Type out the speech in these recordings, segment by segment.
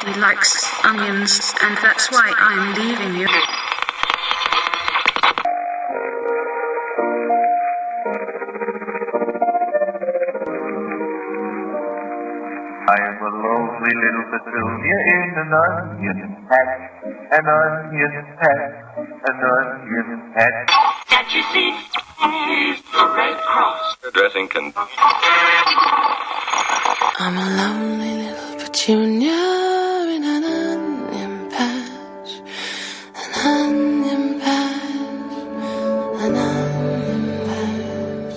He likes onions, and that's why I'm leaving you. I am a lonely little Petunia in an onion patch, an onion patch, an onion patch. Can't you see? He's the Red Cross. Dressing can. I'm a lonely little petunia in an onion patch, an onion patch, an onion patch,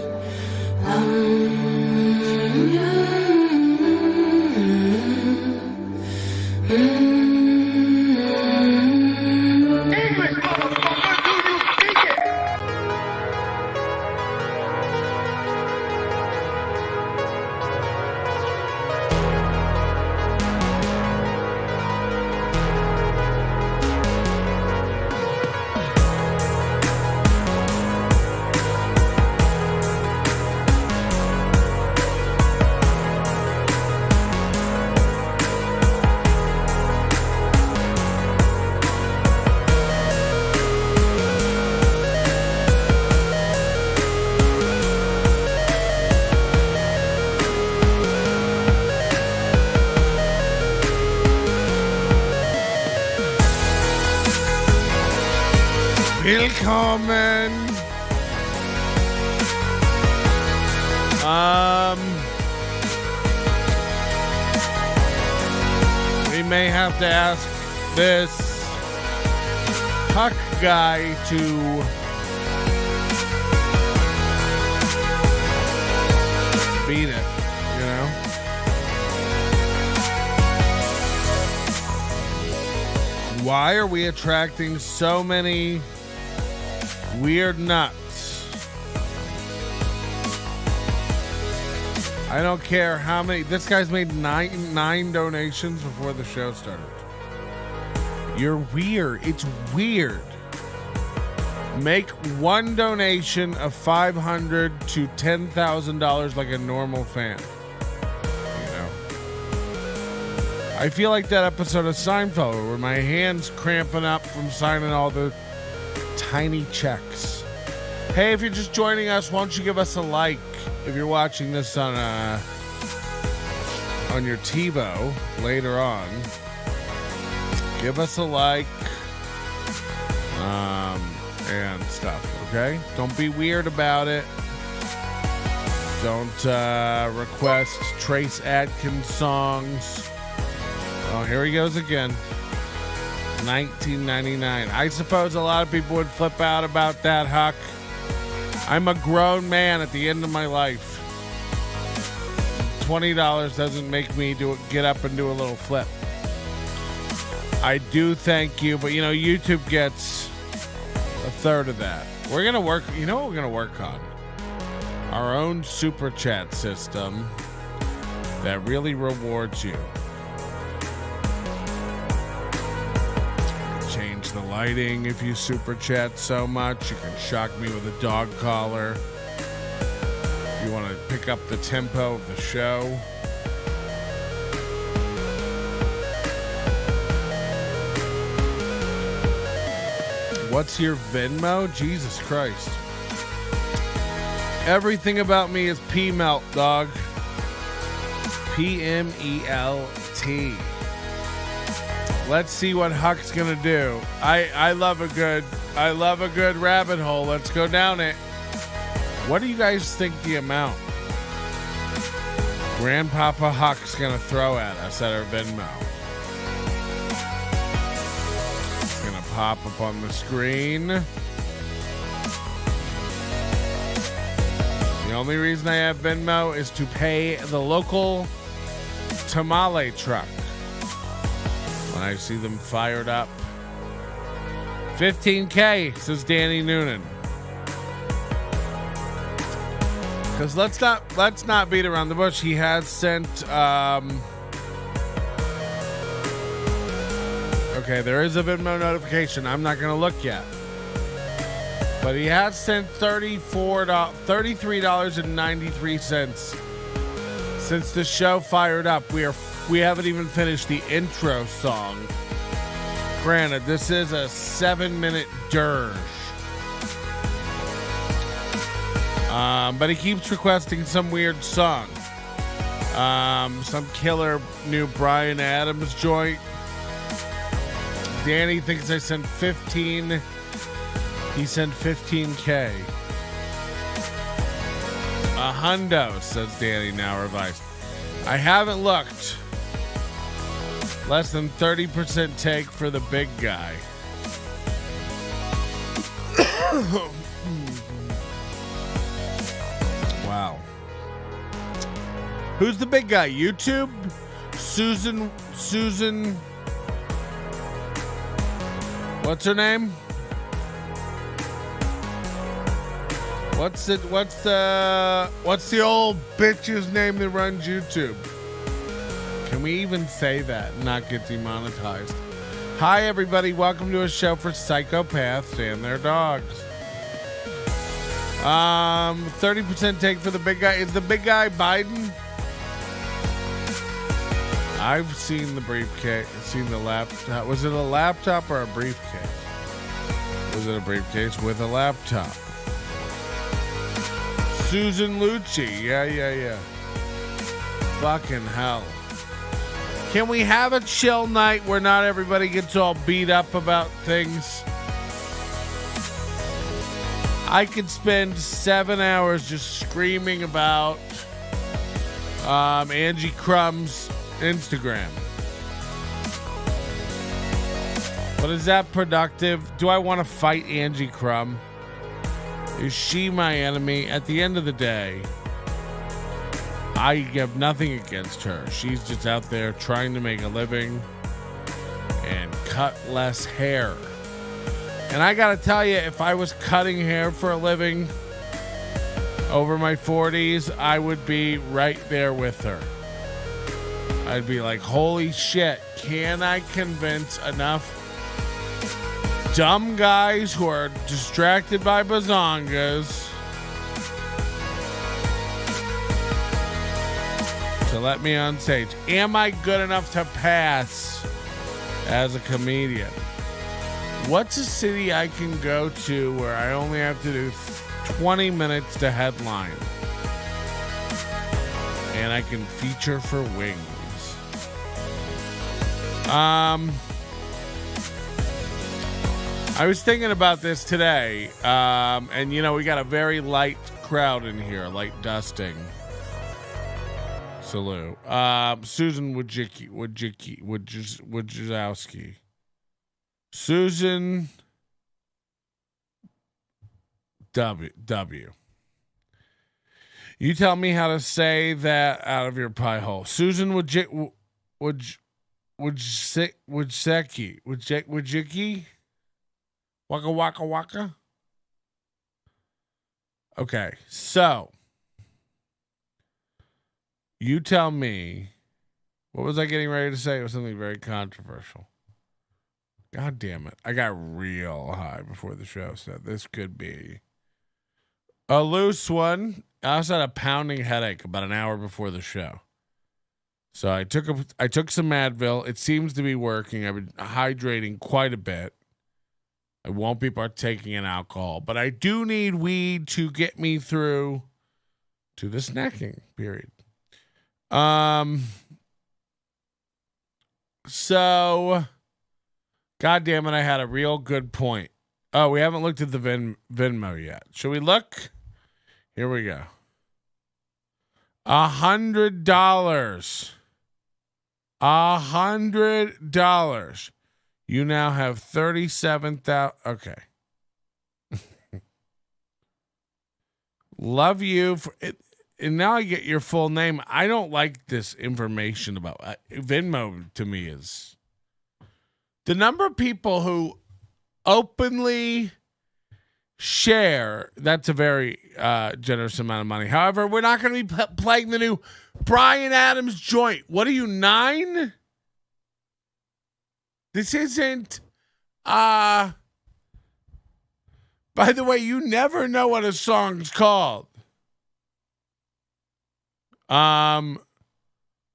Willkommen. We may have to ask this Huck guy to beat it, you know? Why are we attracting so many weird nuts? I don't care how many. This guy's made nine donations before the show started. You're weird. It's weird. Make one donation of $500 to $10,000 like a normal fan. You know. I feel like that episode of Seinfeld where my hand's cramping up from signing all the tiny checks. Hey, if you're just joining us, why don't you give us a like? If you're watching this on your TiVo later on, give us a like and stuff, okay? Don't be weird about it. Don't request Trace Adkins songs. Oh, here he goes again. 1999. I suppose a lot of people would flip out about that, Huck. I'm a grown man at the end of my life. $20 doesn't make me get up and do a little flip. I do thank you, but you know, YouTube gets a third of that. We're going to work, you know what we're going to work on? Our own super chat system that really rewards you. Change the lighting if you super chat so much. You can shock me with a dog collar. If you want to pick up the tempo of the show. What's your Venmo? Jesus Christ. Everything about me is P-Melt, dog. P-M-E-L-T. Let's see what Huck's gonna do. I love a good rabbit hole. Let's go down it. What do you guys think the amount Grandpapa Huck's gonna throw at us at our Venmo? It's gonna pop up on the screen. The only reason I have Venmo is to pay the local tamale truck when I see them fired up. $15K, says Danny Noonan. Because let's not beat around the bush. He has sent okay, there is a Venmo notification. I'm not gonna look yet. But he has sent $33.93. Since the show fired up, we haven't even finished the intro song. Granted, this is a 7-minute dirge. But he keeps requesting some weird song. Some killer new Bryan Adams joint. Danny thinks I sent 15. He sent 15K. A hundo, says Danny, now revised. I haven't looked. Less than 30% take for the big guy. Wow. Who's the big guy? YouTube? Susan. What's her name? What's the old bitch's name that runs YouTube? Can we even say that and not get demonetized? Hi everybody, welcome to a show for psychopaths and their dogs. 30% take for the big guy. Is the big guy Biden? I've seen the briefcase, seen the laptop. Was it a laptop or a briefcase? Was it a briefcase with a laptop? Susan Lucci. Yeah. Fucking hell. Can we have a chill night where not everybody gets all beat up about things? I could spend 7 hours just screaming about Angie Crumb's Instagram. But is that productive? Do I want to fight Angie Crumb? Is she my enemy? At the end of the day, I have nothing against her. She's just out there trying to make a living and cut less hair. And I gotta tell you, if I was cutting hair for a living over my 40s, I would be right there with her. I'd be like, holy shit, can I convince enough dumb guys who are distracted by bazongas to let me on stage? Am I good enough to pass as a comedian? What's a city I can go to where I only have to do 20 minutes to headline and I can feature for wings? I was thinking about this today, and you know, we got a very light crowd in here, light dusting. Salute. Susan Wojcicki. Susan W. You tell me how to say that out of your pie hole. Susan Wojcicki. Waka. Okay, so you tell me, what was I getting ready to say? It was something very controversial. God damn it. I got real high before the show, so this could be a loose one. I also had a pounding headache about an hour before the show. So I took some Advil. It seems to be working. I've been hydrating quite a bit. I won't be partaking in alcohol, but I do need weed to get me through to the snacking period. So, God damn it, I had a real good point. Oh, we haven't looked at the Venmo yet. Should we look? Here we go. $100. $100. You now have 37,000. Okay. Love you for it. And now I get your full name. I don't like this information about Venmo. To me, is the number of people who openly share. That's a very generous amount of money. However, we're not going to be playing the new Bryan Adams joint. What are you, 9? This isn't, by the way, you never know what a song's called.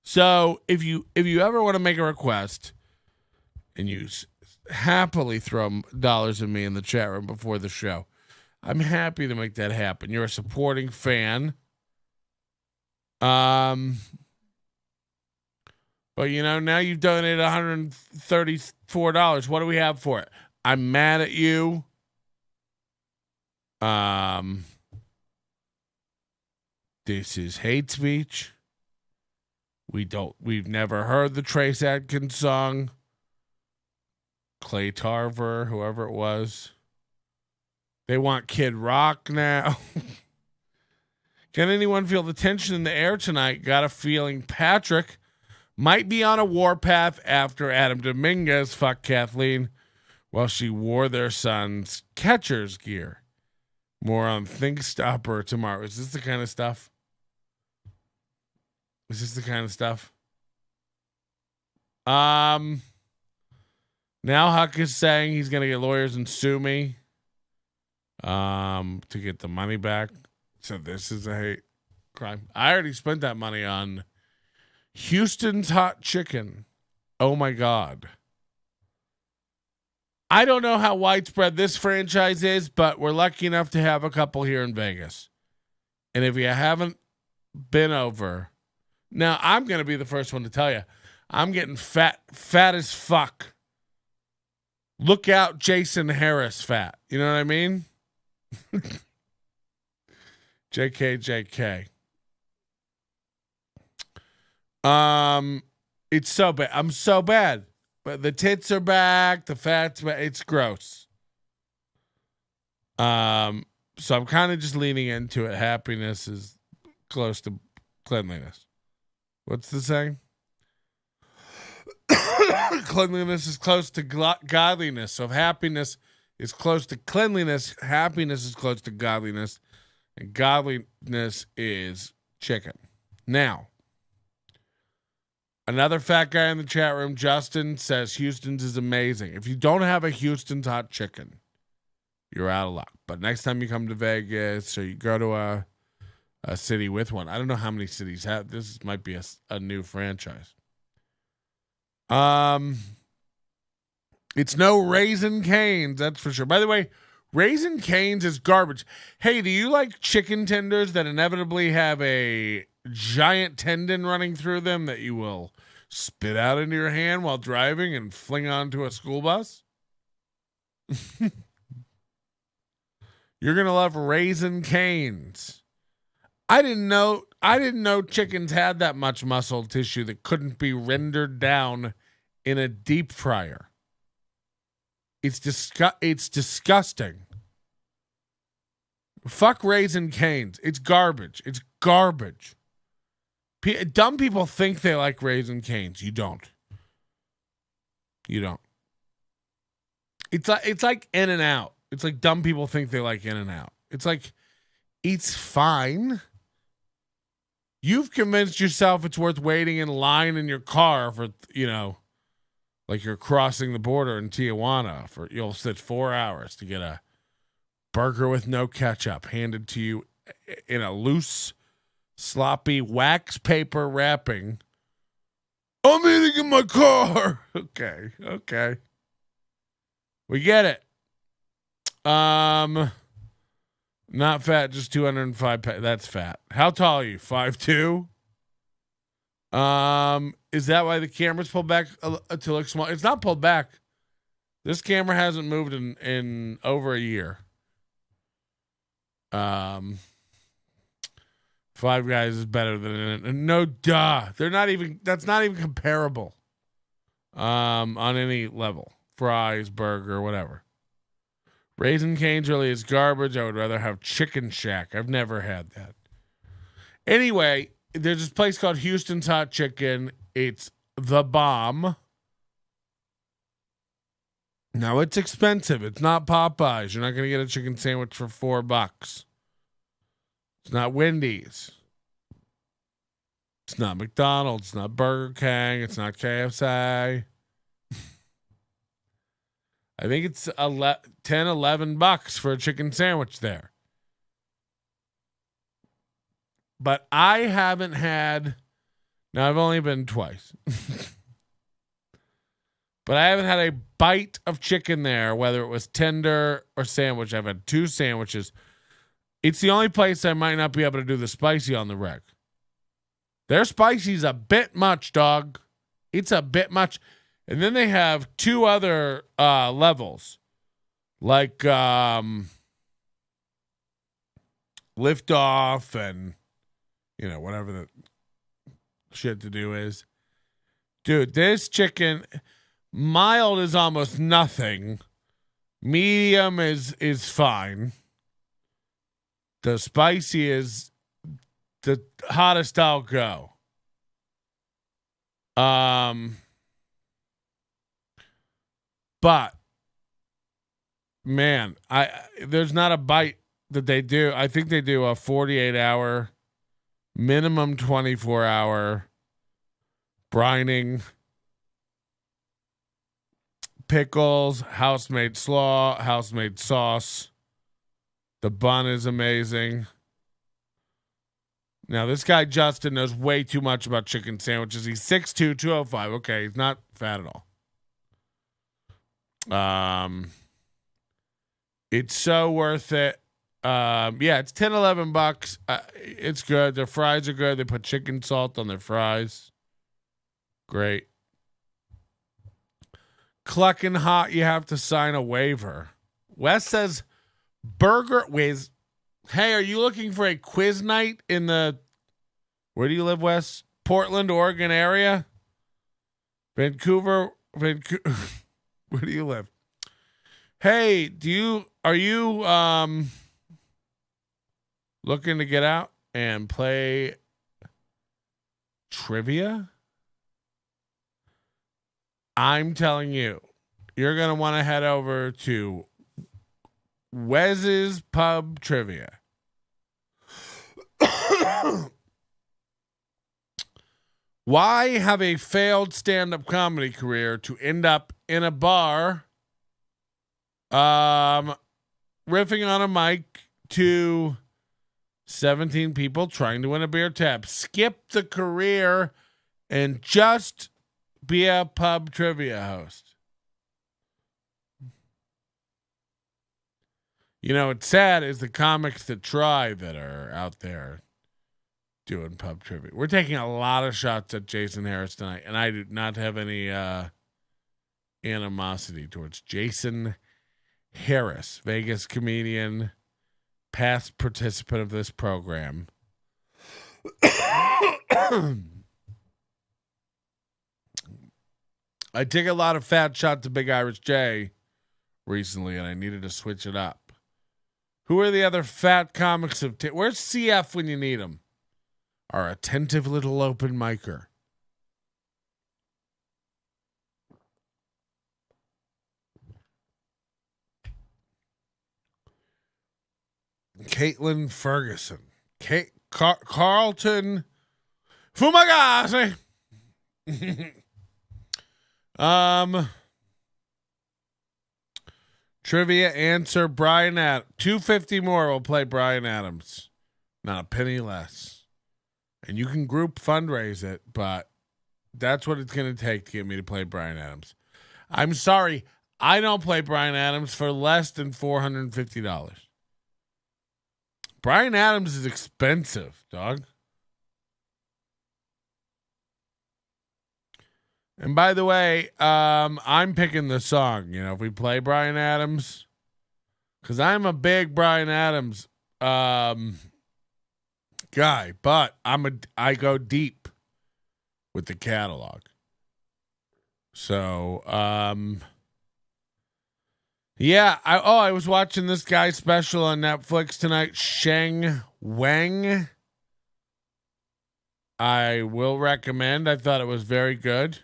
So if you ever want to make a request and you happily throw dollars at me in the chat room before the show, I'm happy to make that happen. You're a supporting fan. But now you've donated $134. What do we have for it? I'm mad at you. This is hate speech. We've never heard the Trace Adkins song. Clay Tarver, whoever it was. They want Kid Rock now. Can anyone feel the tension in the air tonight? Got a feeling Patrick might be on a warpath after Adam Dominguez fucked Kathleen while she wore their son's catcher's gear. More on Think Stopper tomorrow. Is this the kind of stuff? Now Huck is saying he's going to get lawyers and sue me to get the money back. So this is a hate crime. I already spent that money on Houston's Hot Chicken. Oh my God. I don't know how widespread this franchise is, but we're lucky enough to have a couple here in Vegas. And if you haven't been over, now I'm going to be the first one to tell you, I'm getting fat as fuck. Look out, Jason Harris fat. You know what I mean? JK. It's so bad. I'm so bad. But the tits are back, the fat's back. It's gross. So I'm kind of just leaning into it. Happiness is close to cleanliness. What's the saying? Cleanliness is close to godliness. So if happiness is close to cleanliness, happiness is close to godliness, and godliness is chicken. Now, another fat guy in the chat room, Justin, says Houston's is amazing. If you don't have a Houston's Hot Chicken, you're out of luck. But next time you come to Vegas or you go to a city with one, I don't know how many cities have. This might be a new franchise. It's no Raisin Cane's, that's for sure. By the way, Raisin Cane's is garbage. Hey, do you like chicken tenders that inevitably have a giant tendon running through them that you will spit out into your hand while driving and fling onto a school bus? You're going to love Raisin Cane's. I didn't know chickens had that much muscle tissue that couldn't be rendered down in a deep fryer. It's disgusting. Fuck Raisin Cane's. It's garbage. It's garbage. Dumb people think they like Raisin Cane's. You don't. It's like In-N-Out. It's like dumb people think they like In-N-Out. It's like, it's fine. You've convinced yourself it's worth waiting in line in your car for, like you're crossing the border in Tijuana you'll sit 4 hours to get a burger with no ketchup handed to you in a loose, sloppy wax paper wrapping. I'm eating in my car. Okay. We get it. Not fat, just 205 pounds. That's fat. How tall are you? 5'2"? Is that why the camera's pulled back to look small? It's not pulled back. This camera hasn't moved in over a year. Five Guys is better than no duh. That's not even comparable. On any level. Fries, burger, whatever. Raisin Cane's really is garbage. I would rather have Chicken Shack. I've never had that. Anyway, there's this place called Houston's Hot Chicken. It's the bomb. Now, it's expensive. It's not Popeyes. You're not going to get a chicken sandwich for $4. It's not Wendy's. It's not McDonald's. It's not Burger King. It's not KFC. I think it's $10-11 for a chicken sandwich there. But I haven't had. Now, I've only been twice. But I haven't had a bite of chicken there, whether it was tender or sandwich. I've had 2 sandwiches. It's the only place I might not be able to do the spicy on the reg. Their spicy's a bit much, dog. It's a bit much. And then they have 2 other levels. Like lift off and, whatever the shit to do is. Dude, this chicken, mild is almost nothing. Medium is fine. The spicy is the hottest I'll go. But man, there's not a bite that they do. I think they do a 48-hour, minimum 24-hour brining, pickles, house-made slaw, house-made sauce. The bun is amazing. Now, this guy, Justin, knows way too much about chicken sandwiches. He's 6'2", 205. Okay, he's not fat at all. It's so worth it. Yeah, it's $10-11. It's good. Their fries are good. They put chicken salt on their fries. Great. Clucking hot, you have to sign a waiver. Wes says burger whiz. Hey, are you looking for a quiz night in the, where do you live, Wes? Portland, Oregon area? Vancouver. Where do you live? Hey, are you looking to get out and play trivia? I'm telling you, you're going to want to head over to Wes's Pub Trivia. Why have a failed stand-up comedy career to end up in a bar riffing on a mic to 17 people trying to win a beer tab? Skip the career and just be a pub trivia host. It's sad is the comics that try that are out there doing pub trivia. We're taking a lot of shots at Jason Harris tonight, and I do not have any animosity towards Jason Harris, Vegas comedian, past participant of this program. I take a lot of fat shots to Big Irish J recently, and I needed to switch it up. Who are the other fat comics of... Where's CF when you need him? Our attentive little open micer. Caitlin Ferguson. Carlton Fumagasi. Trivia answer Brian Adams. $250 more will play Brian Adams. Not a penny less. And you can group fundraise it, but that's what it's going to take to get me to play Brian Adams. I'm sorry, I don't play Brian Adams for less than $450. Brian Adams is expensive, dog. And by the way, I'm picking the song. If we play Brian Adams, because I'm a big Brian Adams guy, but I go deep with the catalog. So, yeah. I was watching this guy's special on Netflix tonight, Sheng Wang. I will recommend. I thought it was very good.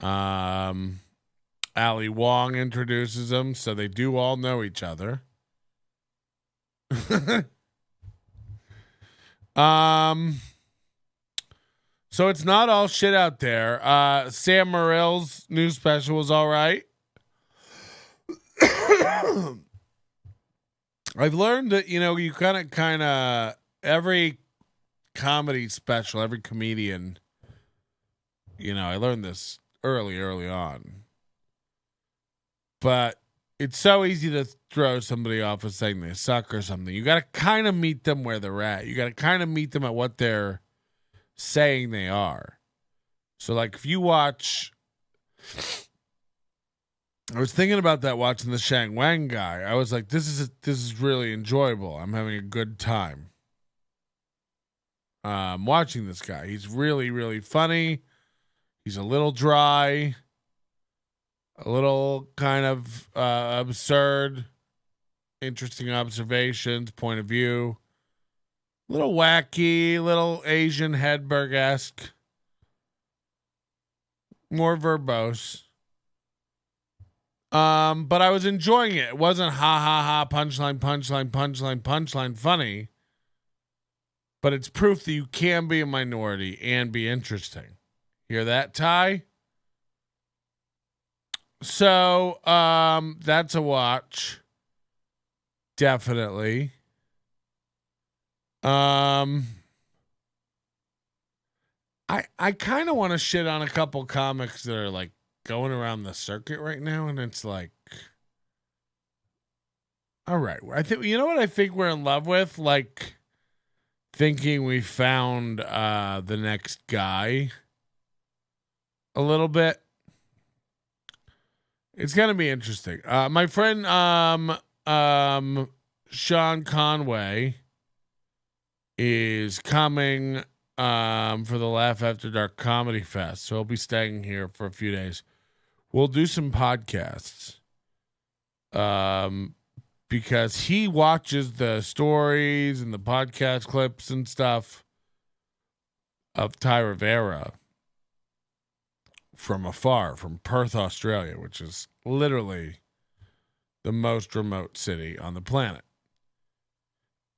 Ali Wong introduces them, so they do all know each other. So it's not all shit out there. Sam Morril's new special was all right. I've learned that, you kind of every comedy special, every comedian, I learned this early on. But it's so easy to throw somebody off as saying they suck or something. You got to kind of meet them where they're at. You got to kind of meet them at what they're saying they are. So, like, if you watch... I was thinking about that watching the Shang Wang guy. I was like, this is really enjoyable. I'm having a good time watching this guy. He's really, really funny. He's a little dry, a little kind of absurd, interesting observations, point of view, a little wacky, little Asian Hedberg-esque, more verbose. But I was enjoying it. It wasn't punchline funny. But it's proof that you can be a minority and be interesting. Hear that, Ty? So, that's a watch. Definitely. I kind of want to shit on a couple comics that are like going around the circuit right now, and it's like, all right, I think, you know what I think we're in love with? Like, thinking we found the next guy a little bit. It's gonna be interesting. My friend Sean Conway is coming for the Laugh After Dark Comedy Fest, so he'll be staying here for a few days. We'll do some podcasts because he watches the stories and the podcast clips and stuff of Ty Rivera from afar, from Perth, Australia, which is literally the most remote city on the planet.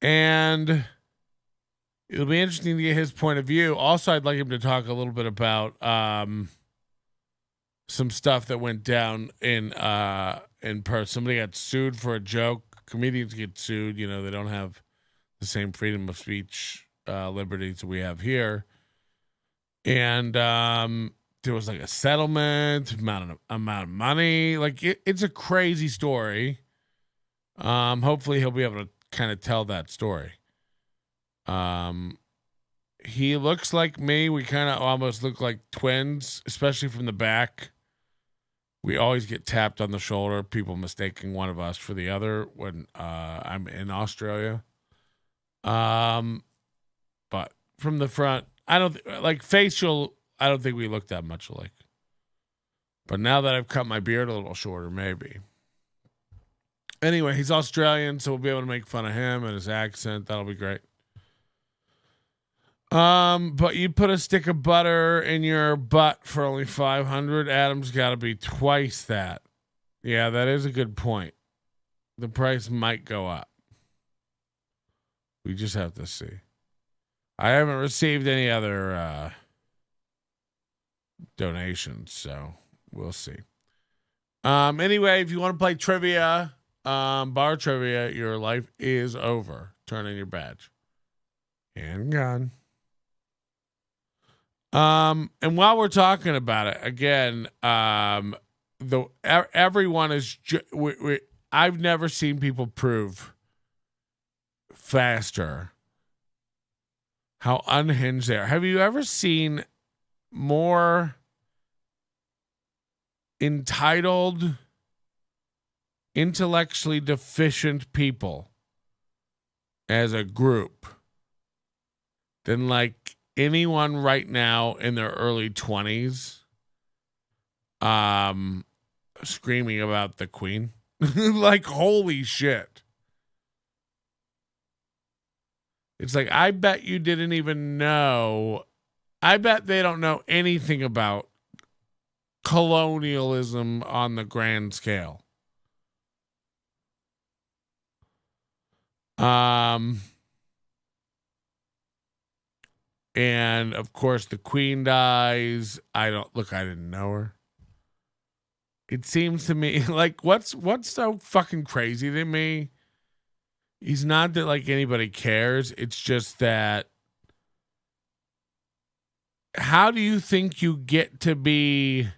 And it'll be interesting to get his point of view. Also, I'd like him to talk a little bit about some stuff that went down in Perth. Somebody got sued for a joke. Comedians get sued. They don't have the same freedom of speech liberties that we have here. And there was like a settlement, amount of money. Like it's a crazy story. Hopefully he'll be able to kind of tell that story. He looks like me. We kind of almost look like twins, especially from the back. We always get tapped on the shoulder, people mistaking one of us for the other when I'm in Australia. But from the front, I don't like facial. I don't think we look that much alike. But now that I've cut my beard a little shorter, maybe. Anyway, he's Australian, so we'll be able to make fun of him and his accent. That'll be great. But you put a stick of butter in your butt for only $500. Adam's got to be twice that. Yeah, that is a good point. The price might go up. We just have to see. I haven't received any other donations, so we'll see. Anyway, if you want to play trivia, bar trivia, your life is over. Turn in your badge. And gone. And while we're talking about it, again, everyone is. I've never seen people prove faster how unhinged they are. Have you ever seen more entitled, intellectually deficient people as a group than like anyone right now in their early 20s screaming about the Queen? Like, holy shit. It's like, I bet you didn't even know. I bet they don't know anything about colonialism on the grand scale. And of course the Queen dies. I didn't know her. It seems to me like what's so fucking crazy to me. He's not that like anybody cares. It's just that how do you think you get to be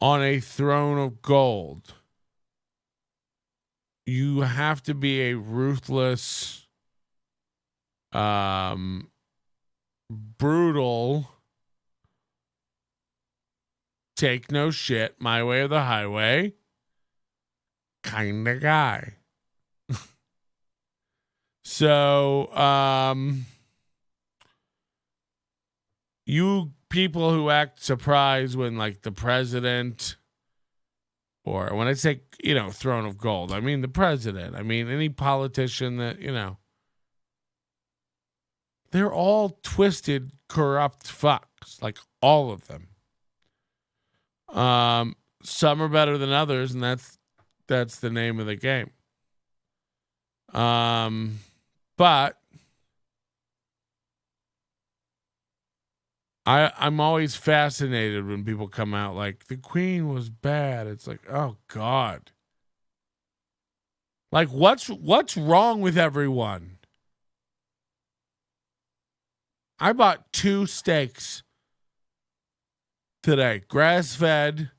on a throne of gold? You have to be a ruthless, brutal, take no shit, my way or the highway kind of guy. So, you people who act surprised when, like, the president, or when I say, throne of gold, I mean the president. I mean any politician that, they're all twisted, corrupt fucks, like all of them. Some are better than others, and that's the name of the game. But I'm always fascinated when people come out like the Queen was bad. It's like, oh God. Like what's wrong with everyone? I bought 2 steaks today, grass-fed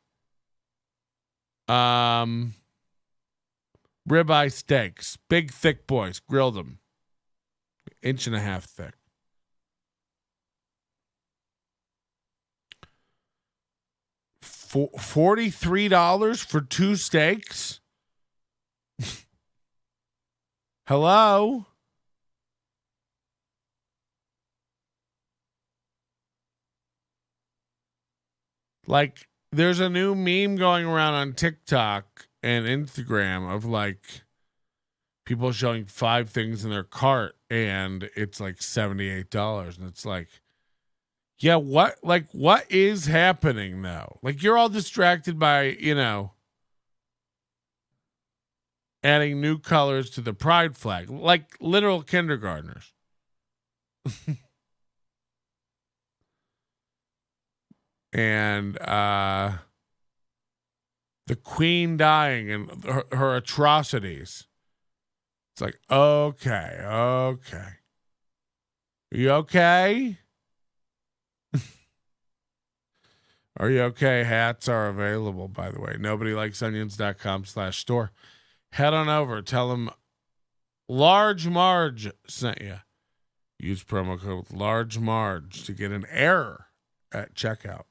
ribeye steaks, big thick boys, grilled them, 1.5 inches thick. $43 for 2 steaks? Hello? Like, there's a new meme going around on TikTok and Instagram of, like, people showing 5 things in their cart and it's like $78. And it's like, yeah, what is happening though? Like, you're all distracted by, adding new colors to the pride flag, like literal kindergartners. And the Queen dying and her atrocities. It's like, okay. Are you okay? Are you okay? Hats are available, by the way. NobodyLikesOnions.com/store. Head on over. Tell them Large Marge sent you. Use promo code Large Marge to get an error at checkout.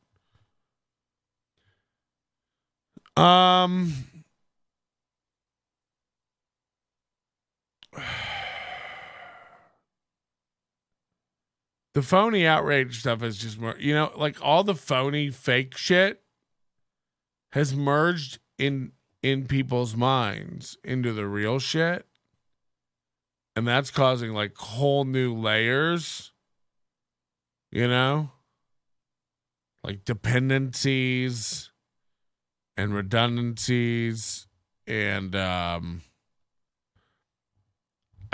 The phony outrage stuff is just more, like all the phony fake shit has merged in people's minds into the real shit. And that's causing like whole new layers, like dependencies and redundancies. And I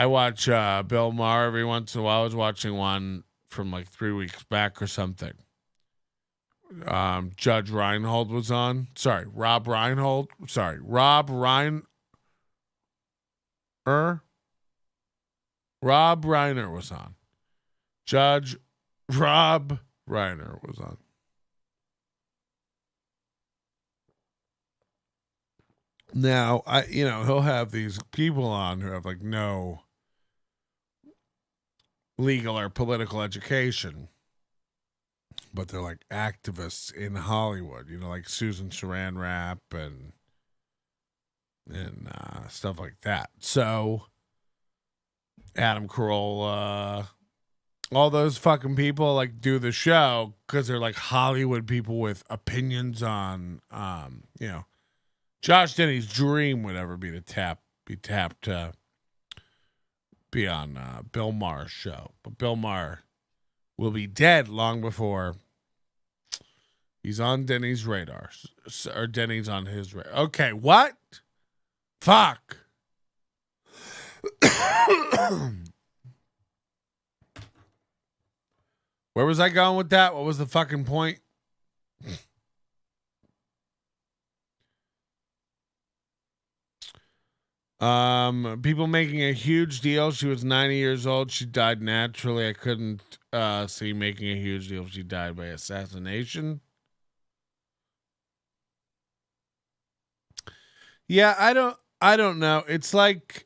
watch Bill Maher every once in a while. I was watching one from like 3 weeks back or something. Judge Reinhold was on. Rob Reinhold. Rob Reiner was on. Judge Rob Reiner was on. Now, he'll have these people on who have like no legal or political education, but they're like activists in Hollywood, like Susan Saran Wrap and stuff like that. So Adam Carolla, all those fucking people like do the show because they're like Hollywood people with opinions on, Josh Denny's dream would ever be tapped to be on Bill Maher's show. But Bill Maher will be dead long before he's on Denny's radar. Or Denny's on his radar. Okay, what? Fuck. Where was I going with that? What was the fucking point? People making a huge deal. She was 90 years old. She died naturally. I couldn't see making a huge deal if she died by assassination. Yeah, I don't know. It's like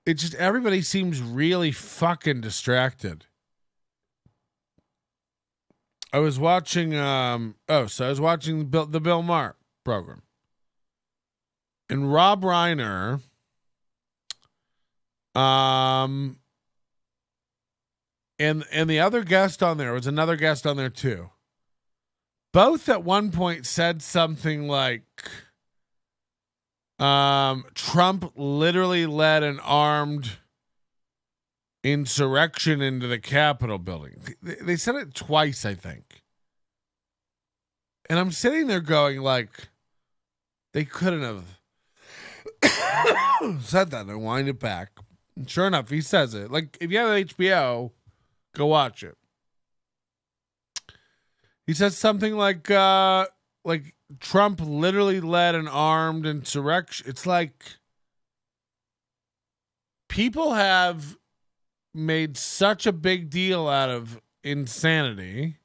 it just everybody seems really fucking distracted. I was watching I was watching the Bill Maher program. And Rob Reiner and the other guest on there was another guest on there too. Both at one point said something like Trump literally led an armed insurrection into the Capitol building. They said it twice, I think. And I'm sitting there going like, they couldn't have said that and wind it back. And sure enough, he says it. Like, if you have HBO, go watch it. He says something like Trump literally led an armed insurrection. It's like people have made such a big deal out of insanity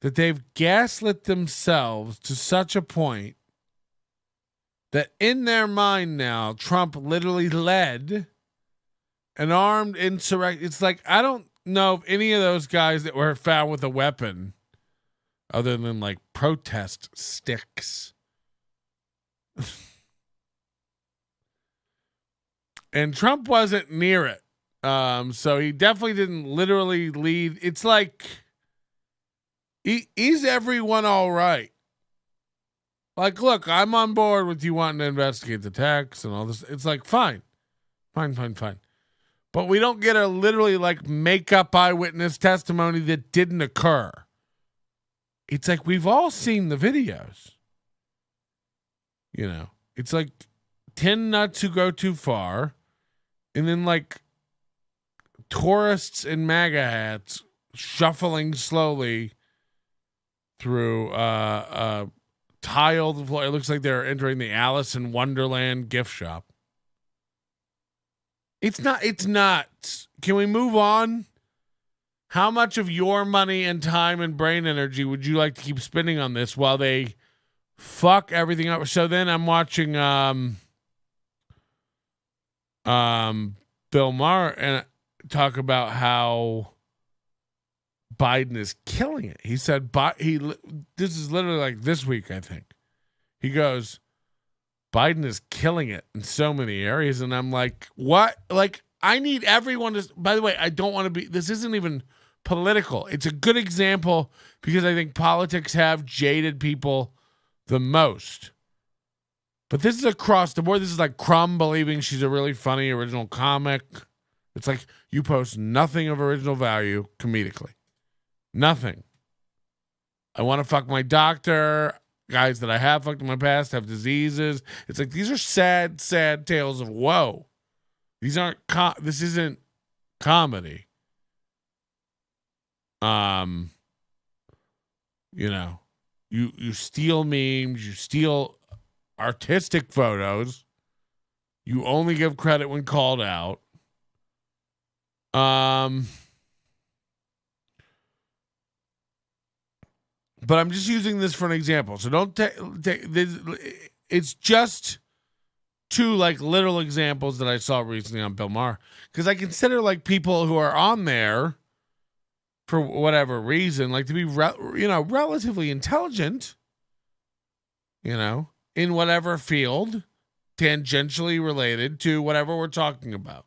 that they've gaslit themselves to such a point that in their mind now, Trump literally led an armed insurrection. It's like, I don't know if any of those guys that were found with a weapon other than like protest sticks. And Trump wasn't near it. So he definitely didn't literally lead. It's like, is everyone all right? Like, look, I'm on board with you wanting to investigate the attacks and all this. It's like, fine. But we don't get a literally like make up eyewitness testimony that didn't occur. It's like we've all seen the videos. You know, it's like 10 nuts who go too far, and then like tourists in MAGA hats shuffling slowly through tiled floor. It looks like they're entering the Alice in Wonderland gift shop. It's not. Can we move on? How much of your money and time and brain energy would you like to keep spending on this while they fuck everything up? So then I'm watching Bill Maher and talk about how Biden is killing it. He said this is literally like this week, I think. He goes, Biden is killing it in so many areas. And I'm like, what? Like, I need everyone to, by the way, I don't want to be, this isn't even political. It's a good example because I think politics have jaded people the most. But this is across the board. This is like Crumb believing she's a really funny original comic. It's like you post nothing of original value comedically. Nothing. I want to fuck my doctor. Guys that I have fucked in my past have diseases. It's like these are sad, sad tales of woe. These aren't. This isn't comedy. You know, you steal memes. You steal artistic photos. You only give credit when called out. But I'm just using this for an example. So don't take this. It's just two like literal examples that I saw recently on Bill Maher. Because I consider like people who are on there for whatever reason, like to be, relatively intelligent, in whatever field, tangentially related to whatever we're talking about.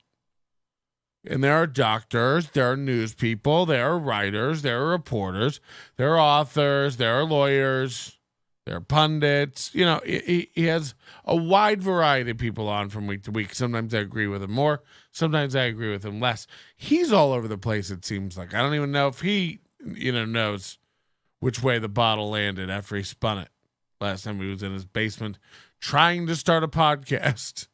And there are doctors, there are news people, there are writers, there are reporters, there are authors, there are lawyers, there are pundits. He has a wide variety of people on from week to week. Sometimes I agree with him more. Sometimes I agree with him less. He's all over the place, it seems like. I don't even know if he, knows which way the bottle landed after he spun it last time he was in his basement trying to start a podcast.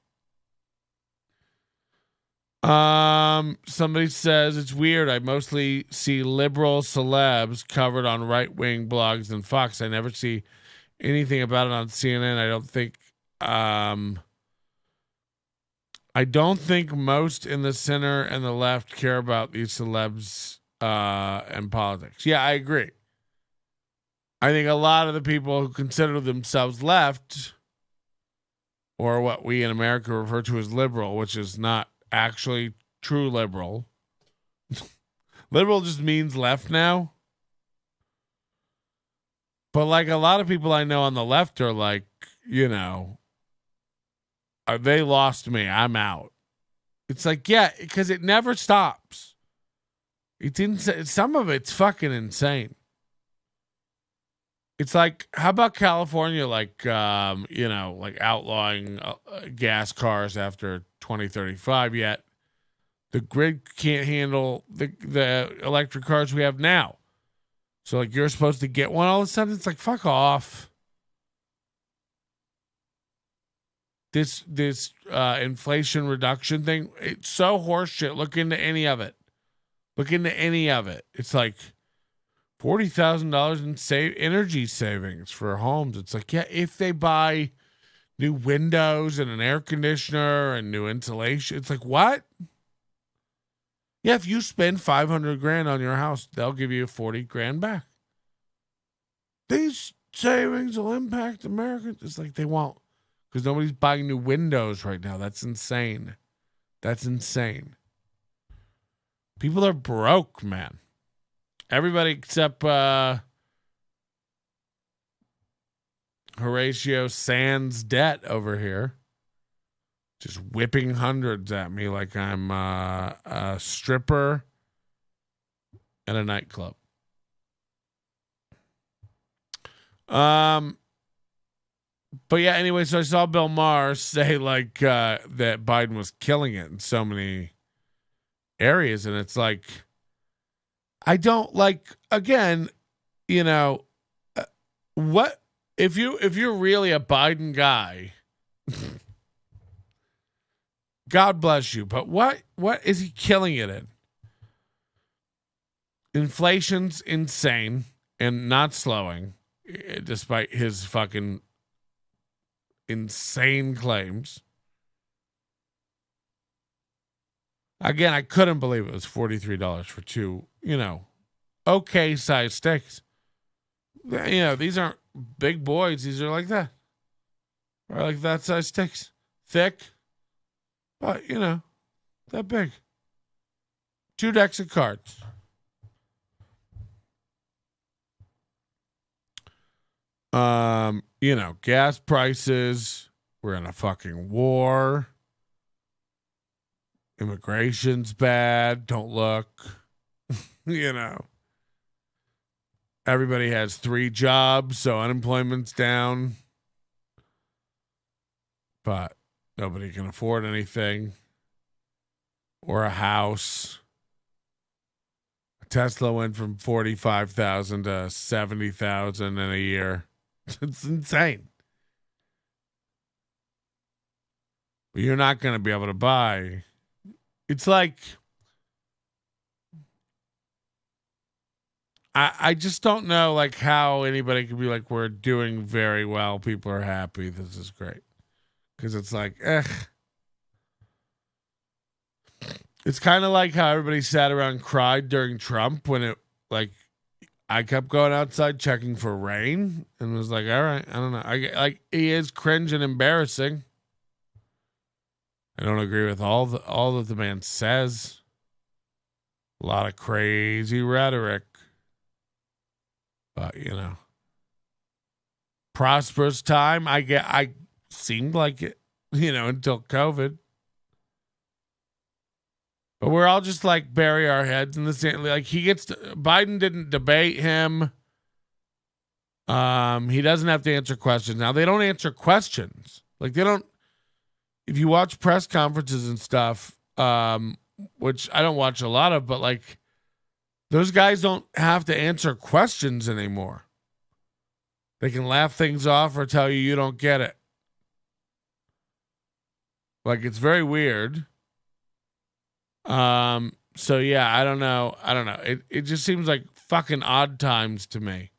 Somebody says it's weird. I mostly see liberal celebs covered on right-wing blogs and Fox. I never see anything about it on CNN. I don't think most in the center and the left care about these celebs and politics. Yeah, I agree. I think a lot of the people who consider themselves left, or what we in America refer to as liberal, which is not actually true liberal. Liberal just means left now. But like a lot of people I know on the left are like, they lost me. I'm out. It's like, yeah, because it never stops. It's insane. Some of it's fucking insane. It's like, how about California, like, like outlawing gas cars after 2035, yet the grid can't handle the electric cars we have now. So, like, you're supposed to get one all of a sudden. It's like, fuck off. This inflation reduction thing, it's so horseshit. Look into any of it. It's like $40,000 in energy savings for homes. It's like, yeah, if they buy new windows and an air conditioner and new insulation, it's like, what? Yeah, if you spend $500,000 on your house, they'll give you $40,000 back. These savings will impact Americans. It's like they won't, because nobody's buying new windows right now. That's insane. People are broke, man. Everybody except Horatio Sands Debt over here, just whipping hundreds at me like I'm a stripper at a nightclub. But yeah, anyway, so I saw Bill Maher say like that Biden was killing it in so many areas, and it's like, I don't like, again, what if you're really a Biden guy, God bless you, but what is he killing it in? Inflation's insane and not slowing, despite his fucking insane claims. Again, I couldn't believe it was $43 for two, okay size steaks. These aren't big boys. These are like that. Or like that size steaks. Thick, but, that big. 2 decks of cards. Gas prices. We're in a fucking war. Immigration's bad. Don't look. Everybody has 3 jobs, so unemployment's down. But nobody can afford anything. Or a house. A Tesla went from 45,000 to 70,000 in a year. It's insane. But you're not going to be able to buy. It's like, I just don't know like how anybody could be like, we're doing very well. People are happy. This is great. Because it's like, It's kind of like how everybody sat around and cried during Trump when it, like, I kept going outside checking for rain and was like, all right, I don't know. He is cringe and embarrassing. I don't agree with all that the man says. A lot of crazy rhetoric. But, prosperous time. I seemed like it, until COVID. But we're all just like bury our heads in the sand. Like Biden didn't debate him. He doesn't have to answer questions. Now they don't answer questions. Like they don't. If you watch press conferences and stuff, which I don't watch a lot of, but like those guys don't have to answer questions anymore. They can laugh things off or tell you don't get it. Like it's very weird. So yeah, I don't know. It just seems like fucking odd times to me.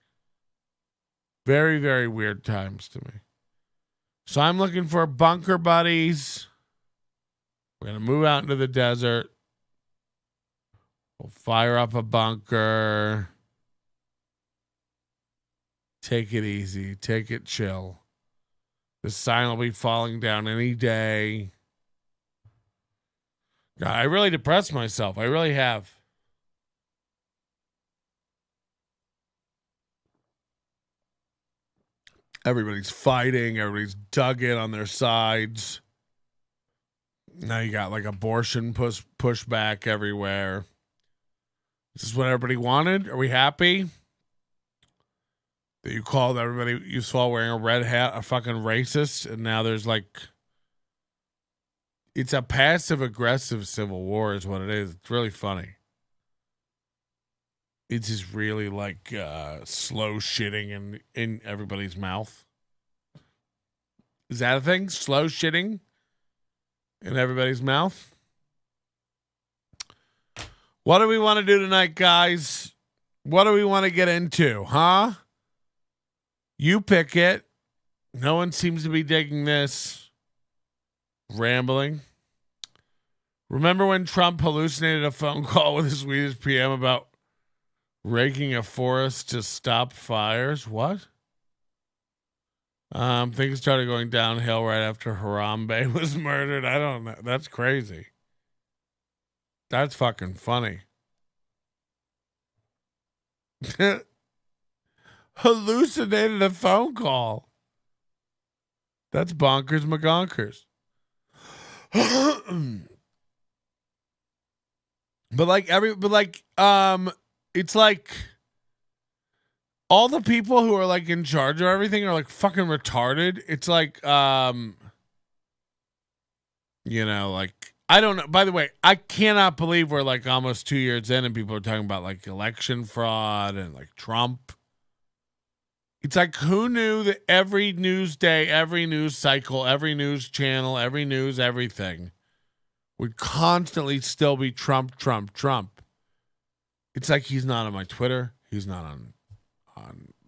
Very, very weird times to me. So I'm looking for bunker buddies. We're going to move out into the desert. We'll fire up a bunker. Take it easy. Take it chill. The sign will be falling down any day. God, I really depressed myself. I really have. Everybody's fighting. Everybody's dug in on their sides. Now you got like abortion pushback everywhere. Is this what everybody wanted? Are we happy? That you called everybody you saw wearing a red hat a fucking racist, and now there's like... It's a passive-aggressive civil war is what it is. It's really funny. It's just really like slow shitting in everybody's mouth. Is that a thing? Slow shitting in everybody's mouth? What do we want to do tonight, guys? What do we want to get into, huh? You pick it. No one seems to be digging this. Rambling. Remember when Trump hallucinated a phone call with a Swedish PM about raking a forest to stop fires? What? Things started going downhill right after Harambe was murdered. I don't know. That's crazy. That's fucking funny. Hallucinated a phone call. That's bonkers magonkers. It's like all the people who are like in charge of everything are like fucking retarded. It's like, like, I don't know. By the way, I cannot believe we're like almost 2 years in and people are talking about like election fraud and like Trump. It's like, who knew that every news day, every news cycle, every news channel, every news, everything would constantly still be Trump, Trump, Trump. It's like he's not on my Twitter. He's not on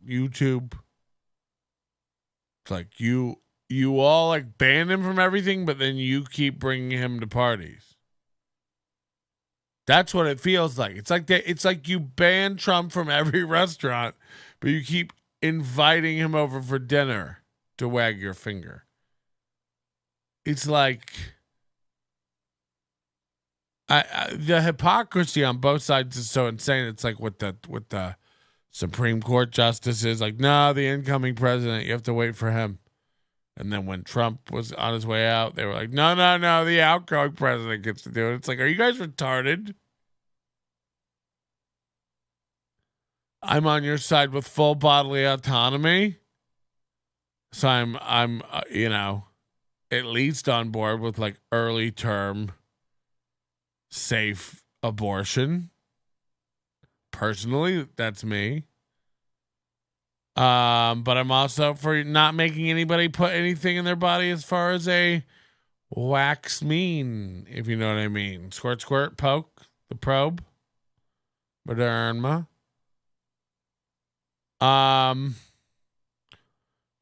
YouTube. It's like you all like ban him from everything, but then you keep bringing him to parties. That's what it feels like. It's like you ban Trump from every restaurant, but you keep inviting him over for dinner to wag your finger. It's like the hypocrisy on both sides is so insane. It's like with the Supreme Court justices, like, no, the incoming president, you have to wait for him. And then when Trump was on his way out, they were like, no, the outgoing president gets to do it. It's like, are you guys retarded? I'm on your side with full bodily autonomy. So I'm at least on board with like early term safe abortion. Personally, that's me. But I'm also for not making anybody put anything in their body as far as a wax mean, if you know what I mean. Squirt, squirt, poke, the probe. Moderna.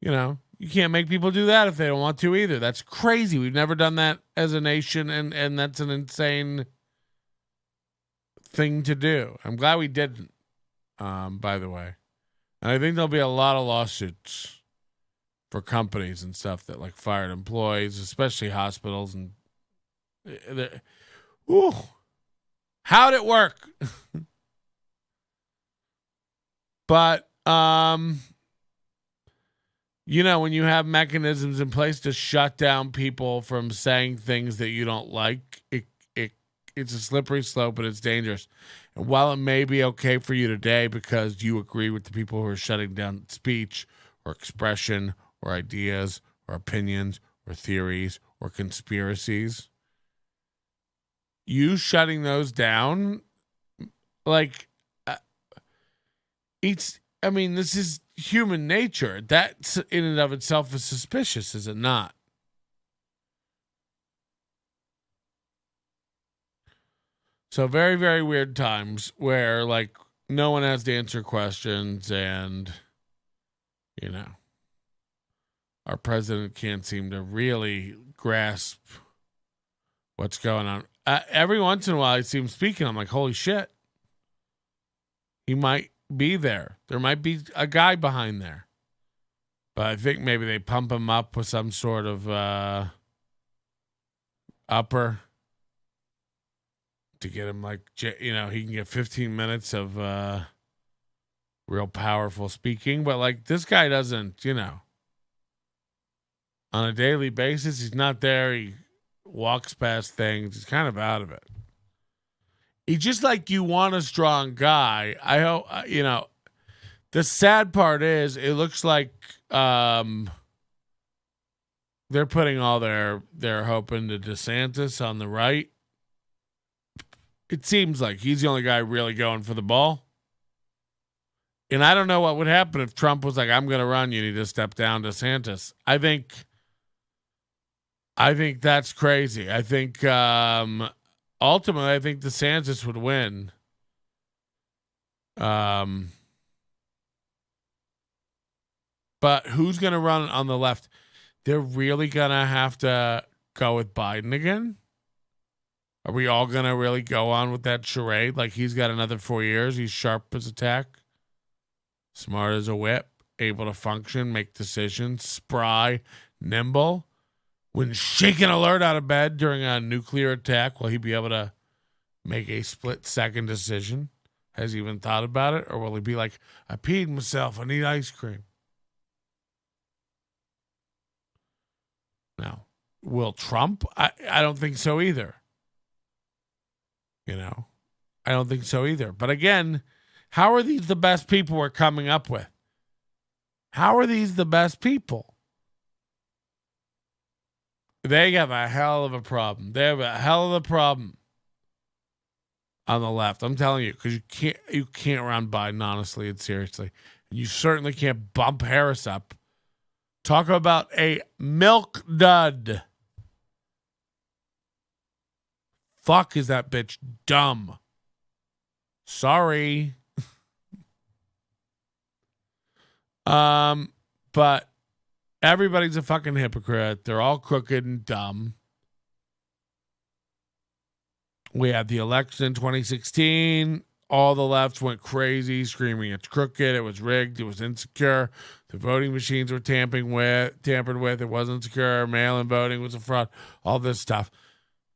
You can't make people do that if they don't want to either. That's crazy. We've never done that as a nation, and that's an insane thing to do. I'm glad we didn't, by the way. And I think there'll be a lot of lawsuits for companies and stuff that like fired employees, especially hospitals. And how'd it work? But when you have mechanisms in place to shut down people from saying things that you don't like, it's a slippery slope, but it's dangerous. And while it may be okay for you today because you agree with the people who are shutting down speech or expression or ideas or opinions or theories or conspiracies, you shutting those down, this is human nature. That in and of itself is suspicious, is it not? So very, very weird times where like no one has to answer questions and You know, our president can't seem to really grasp what's going on. Every once in a while, I see him speaking. I'm like, holy shit. He might be there. There might be a guy behind there. But I think maybe they pump him up with some sort of upper to get him like, you know, he can get 15 minutes of real powerful speaking. But like this guy doesn't, you know, on a daily basis, he's not there. He walks past things. He's kind of out of it. He's just like, you want a strong guy. I hope, you know, the sad part is it looks like they're putting all their hope into DeSantis on the right. It seems like he's the only guy really going for the ball. And I don't know what would happen if Trump was like, I'm going to run. You need to step down, DeSantis. I think that's crazy. I think ultimately, I think DeSantis would win. But who's going to run on the left? They're really going to have to go with Biden again? Are we all going to really go on with that charade? Like he's got another 4 years. He's sharp as a tack, smart as a whip, able to function, make decisions, spry, nimble. When shaken alert out of bed during a nuclear attack, will he be able to make a split-second decision? Has he even thought about it? Or will he be like, I peed myself, I need ice cream? No. Will Trump? I don't think so either. You know, I don't think so either. But again, how are these the best people we're coming up with? How are these the best people? They have a hell of a problem. They have a hell of a problem on the left. I'm telling you, because you can't run Biden honestly and seriously. And you certainly can't bump Harris up. Talk about a milk dud. Fuck, is that bitch dumb? Sorry. But everybody's a fucking hypocrite. They're all crooked and dumb. We had the election in 2016. All the left went crazy, screaming it's crooked, it was rigged, it was insecure. The voting machines were tampered with, it wasn't secure, mail-in voting was a fraud, all this stuff.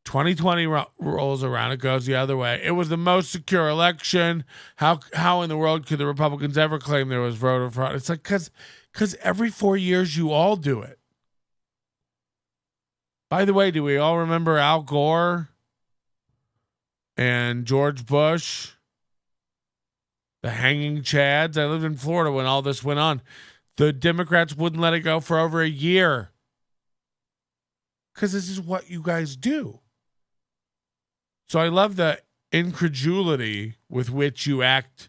2020 rolls around, it goes the other way. It was the most secure election. How in the world could the Republicans ever claim there was voter fraud? It's like, because every 4 years you all do it. By the way, do we all remember Al Gore and George Bush? The hanging chads? I lived in Florida when all this went on. The Democrats wouldn't let it go for over a year. Because this is what you guys do. So I love the incredulity with which you act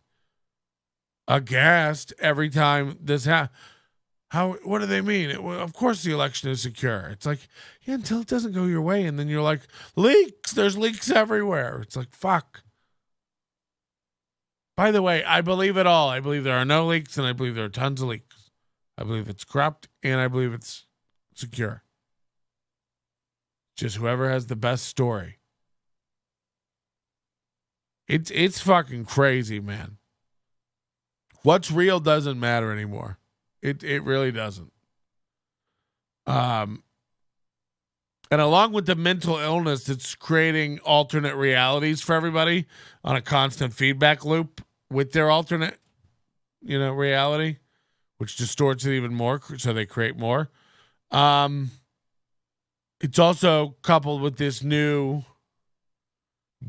aghast every time this happens. What do they mean? Of course the election is secure. It's like, yeah, until it doesn't go your way. And then you're like, leaks. There's leaks everywhere. It's like, fuck. By the way, I believe it all. I believe there are no leaks, and I believe there are tons of leaks. I believe it's corrupt, and I believe it's secure. Just whoever has the best story. It's fucking crazy, man. What's real doesn't matter anymore. It really doesn't. And along with the mental illness, it's creating alternate realities for everybody on a constant feedback loop with their alternate, reality, which distorts it even more. So they create more. It's also coupled with this new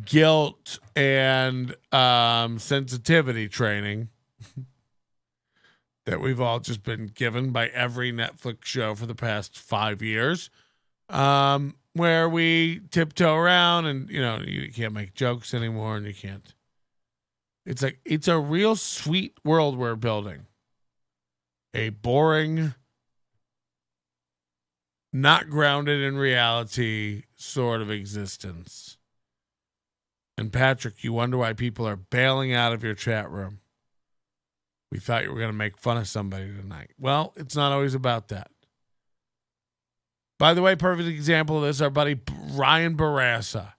guilt and sensitivity training that we've all just been given by every Netflix show for the past 5 years, where we tiptoe around and, you can't make jokes anymore and you can't. It's like, it's a real sweet world we're building. A boring, not grounded in reality sort of existence. And Patrick, you wonder why people are bailing out of your chat room. We thought you were going to make fun of somebody tonight. Well, it's not always about that. By the way, perfect example of this, our buddy Ryan Barassa.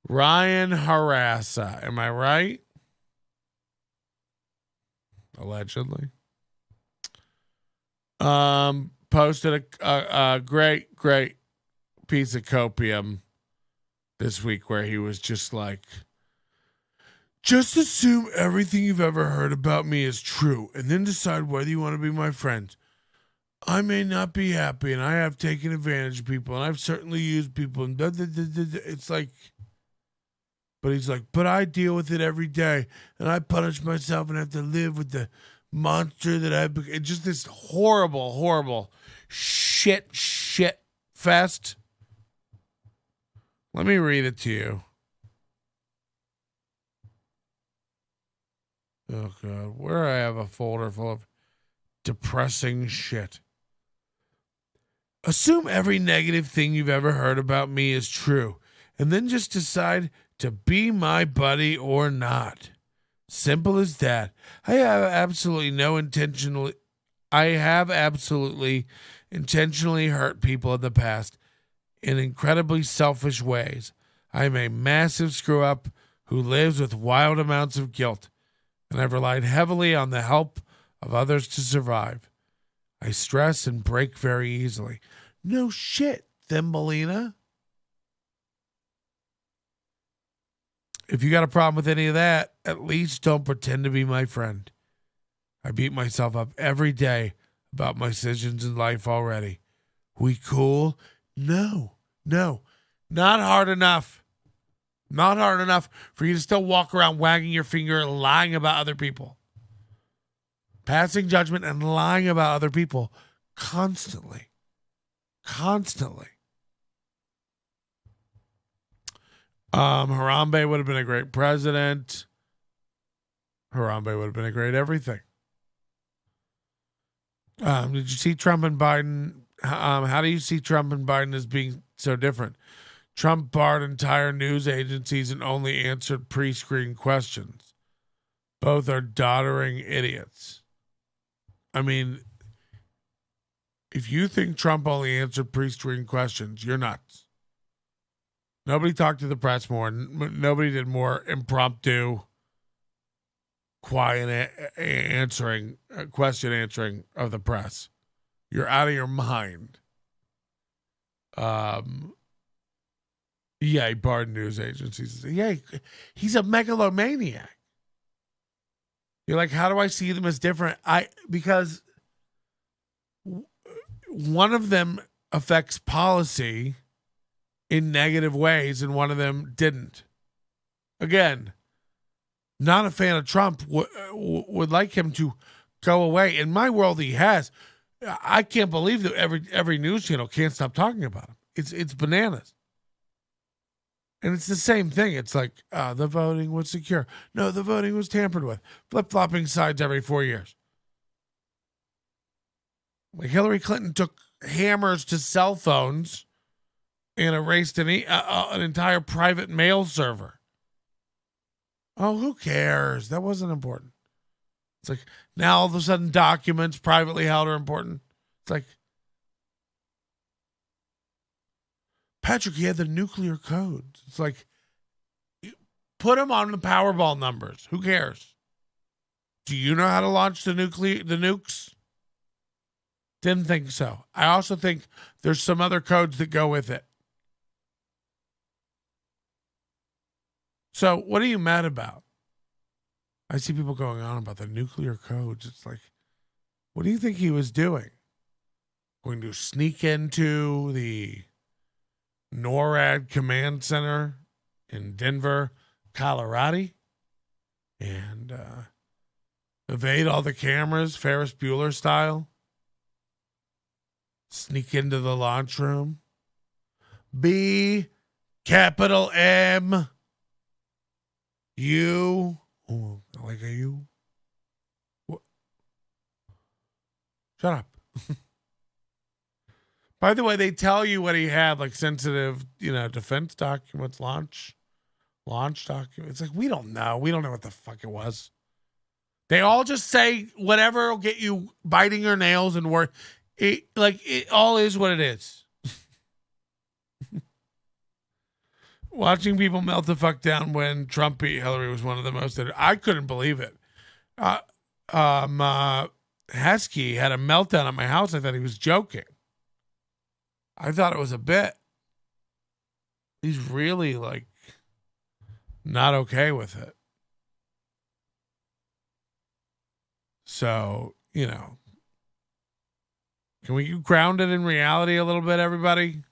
Ryan Harassa. Am I right? Allegedly. Posted a great piece of copium this week where he was just like, just assume everything you've ever heard about me is true and then decide whether you want to be my friend. I may not be happy and I have taken advantage of people and I've certainly used people and it's like, but he's like, but I deal with it every day and I punish myself and have to live with the monster that I've become. It's just this horrible shit fest. Let me read it to you. Oh God, where I have a folder full of depressing shit. Assume every negative thing you've ever heard about me is true, and then just decide to be my buddy or not. Simple as that. I have absolutely intentionally hurt people in the past in incredibly selfish ways. I am a massive screw up who lives with wild amounts of guilt, and I've relied heavily on the help of others to survive. I stress and break very easily. No shit, Thumbelina. If you got a problem with any of that, at least don't pretend to be my friend. I beat myself up every day about my decisions in life already. We cool? No. Not hard enough. Not hard enough for you to still walk around wagging your finger and lying about other people. Passing judgment and lying about other people constantly. Harambe would have been a great president. Harambe would have been a great everything. Did you see Trump and Biden? How do you see Trump and Biden as being so different? Trump barred entire news agencies and only answered pre-screened questions. Both are doddering idiots. I mean, if you think Trump only answered pre-screened questions, you're nuts. Nobody talked to the press more. Nobody did more impromptu, quiet question answering of the press. You're out of your mind. Yeah, he barred news agencies. Yeah, he's a megalomaniac. You're like, how do I see them as different? Because one of them affects policy in negative ways and one of them didn't. Again, not a fan of Trump, would like him to go away. In my world, he has. I can't believe that every news channel can't stop talking about him. It's bananas. And it's the same thing. It's like, the voting was secure. No, the voting was tampered with. Flip-flopping sides every 4 years. Like Hillary Clinton took hammers to cell phones and erased an entire private mail server. Oh, who cares? That wasn't important. It's like, now all of a sudden documents privately held are important. It's like, Patrick, he had the nuclear codes. It's like, put them on the Powerball numbers. Who cares? Do you know how to launch the nukes? Didn't think so. I also think there's some other codes that go with it. So what are you mad about? I see people going on about the nuclear codes. It's like, what do you think he was doing? Going to sneak into the NORAD command center in Denver, Colorado, and evade all the cameras, Ferris Bueller style? Sneak into the launch room? B, capital M, U. Oh, like a U. What? Shut up. By the way, they tell you what he had, like sensitive, defense documents, launch documents. It's like, we don't know. We don't know what the fuck it was. They all just say whatever will get you biting your nails and work. It all is what it is. Watching people melt the fuck down when Trump beat Hillary was one of the most. I couldn't believe it. Heskey had a meltdown at my house. I thought he was joking. I thought it was a bit. He's really not okay with it. So, can we ground it in reality a little bit, everybody?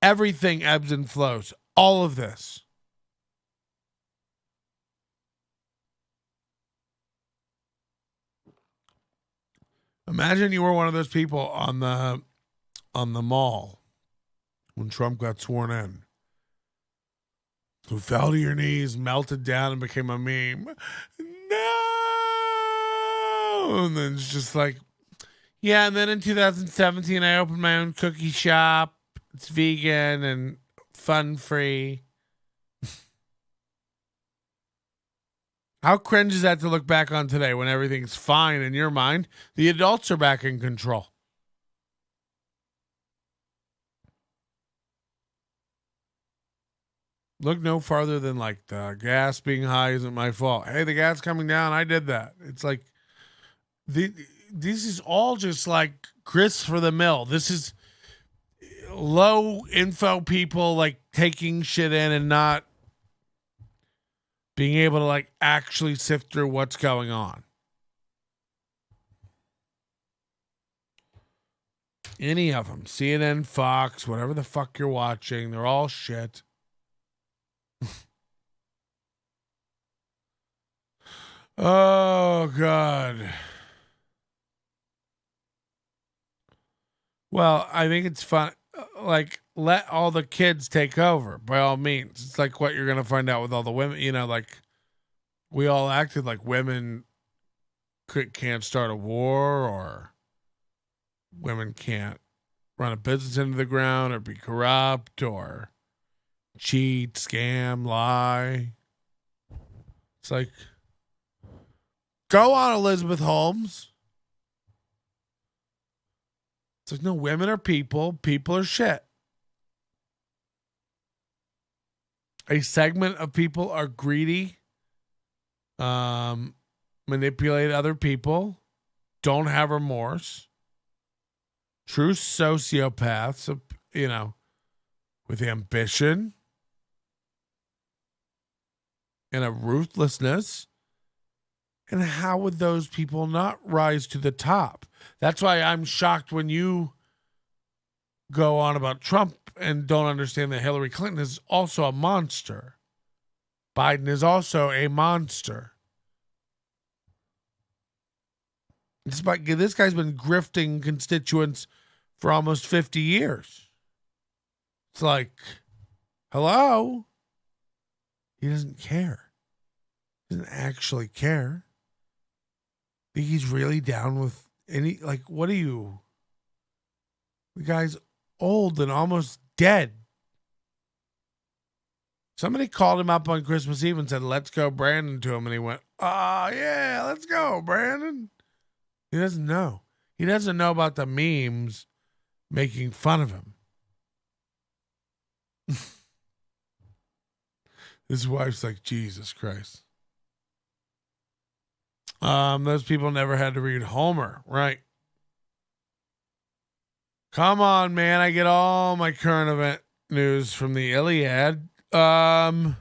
Everything ebbs and flows. All of this. Imagine you were one of those people on the mall when Trump got sworn in, who fell to your knees, melted down, and became a meme. No! And then it's just yeah, and then in 2017, I opened my own cookie shop. It's vegan and fun-free. How cringe is that to look back on today when everything's fine in your mind? The adults are back in control. Look no farther than the gas being high isn't my fault. Hey, the gas coming down, I did that. It's this is all just grist for the mill. This is low info people taking shit in and not being able to actually sift through what's going on. Any of them, CNN, Fox, whatever the fuck you're watching, they're all shit. Oh, God. Well, I think it's fun. Let all the kids take over, by all means. It's what you're going to find out with all the women. We all acted like women can't start a war, or women can't run a business into the ground, or be corrupt, or cheat, scam, lie. It's go on, Elizabeth Holmes. It's no, women are people. People are shit. A segment of people are greedy, manipulate other people, don't have remorse, true sociopaths, with ambition and a ruthlessness. And how would those people not rise to the top? That's why I'm shocked when you go on about Trump and don't understand that Hillary Clinton is also a monster. Biden is also a monster. This guy's been grifting constituents for almost 50 years. It's hello? He doesn't care. He doesn't actually care. Think he's really down with any, what are you? The guy's old and almost dead. Somebody called him up on Christmas Eve and said, "Let's go, Brandon," to him. And he went, "Oh, yeah, let's go, Brandon." He doesn't know. He doesn't know about the memes making fun of him. His wife's Jesus Christ. Those people never had to read Homer, right? Come on, man. I get all my current event news from the Iliad. All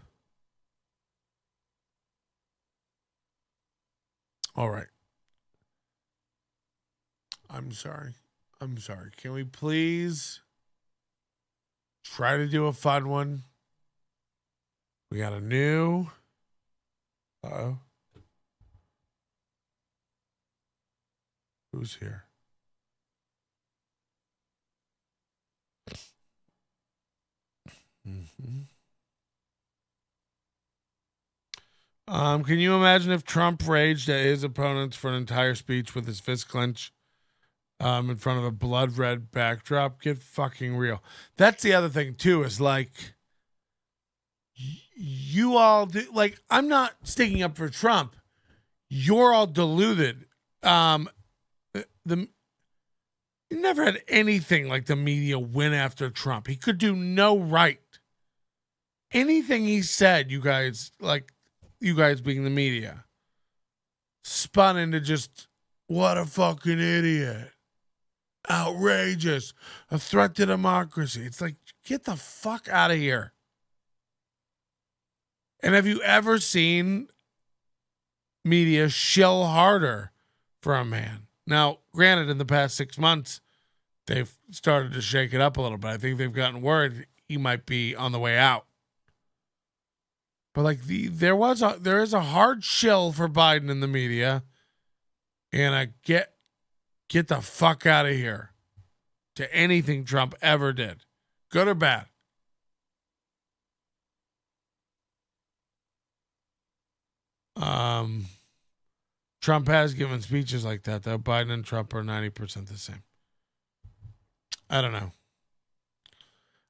right. I'm sorry. Can we please try to do a fun one? We got a new. Uh-oh. Who's here? Mm-hmm. Can you imagine if Trump raged at his opponents for an entire speech with his fist clenched in front of a blood red backdrop? Get fucking real. That's the other thing too, is you all do, I'm not sticking up for Trump. You're all deluded. The You never had anything like the media win after Trump. He could do no right. Anything he said, you guys being the media, spun into just, what a fucking idiot. Outrageous. A threat to democracy. It's like, get the fuck out of here. And have you ever seen media shill harder for a man? Now, granted, in the past 6 months, they've started to shake it up a little bit. I think they've gotten word he might be on the way out. But like there is a hard shill for Biden in the media, and I get the fuck out of here to anything Trump ever did, good or bad. Trump has given speeches like that, though. Biden and Trump are 90% the same. I don't know.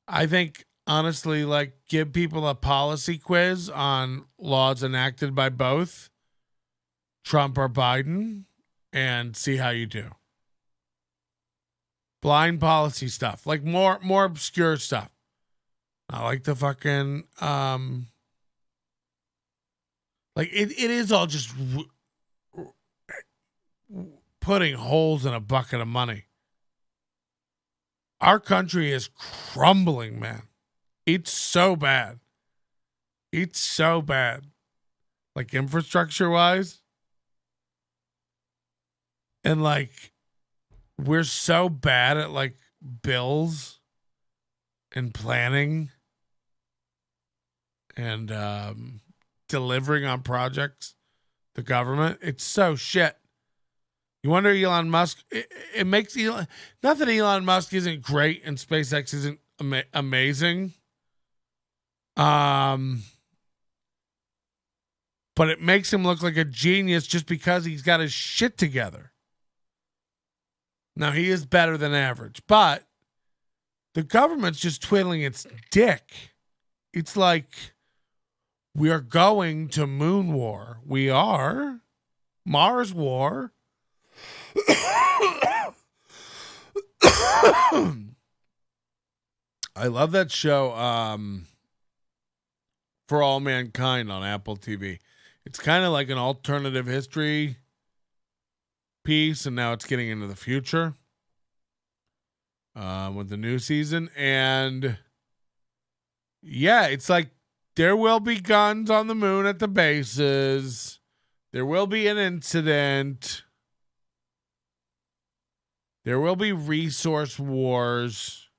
I think, honestly, like, give people a policy quiz on laws enacted by both Trump or Biden and see how you do. Blind policy stuff, like more obscure stuff. Not like the fucking, like it is all just putting holes in a bucket of money. Our country is crumbling, man. It's so bad. It's so bad. Like infrastructure wise. And like, we're so bad at like bills and planning and delivering on projects. The government, it's so shit. You wonder Elon Musk, it makes Elon, not that Elon Musk isn't great and SpaceX isn't amazing. But it makes him look like a genius just because he's got his shit together. Now, he is better than average, but the government's just twiddling its dick. It's like, we are going to moon war. We are. Mars war. I love that show, For All Mankind on Apple TV. It's kind of like an alternative history piece, and now it's getting into the future with the new season. And yeah, it's like there will be guns on the moon at the bases. There will be an incident. There will be resource wars.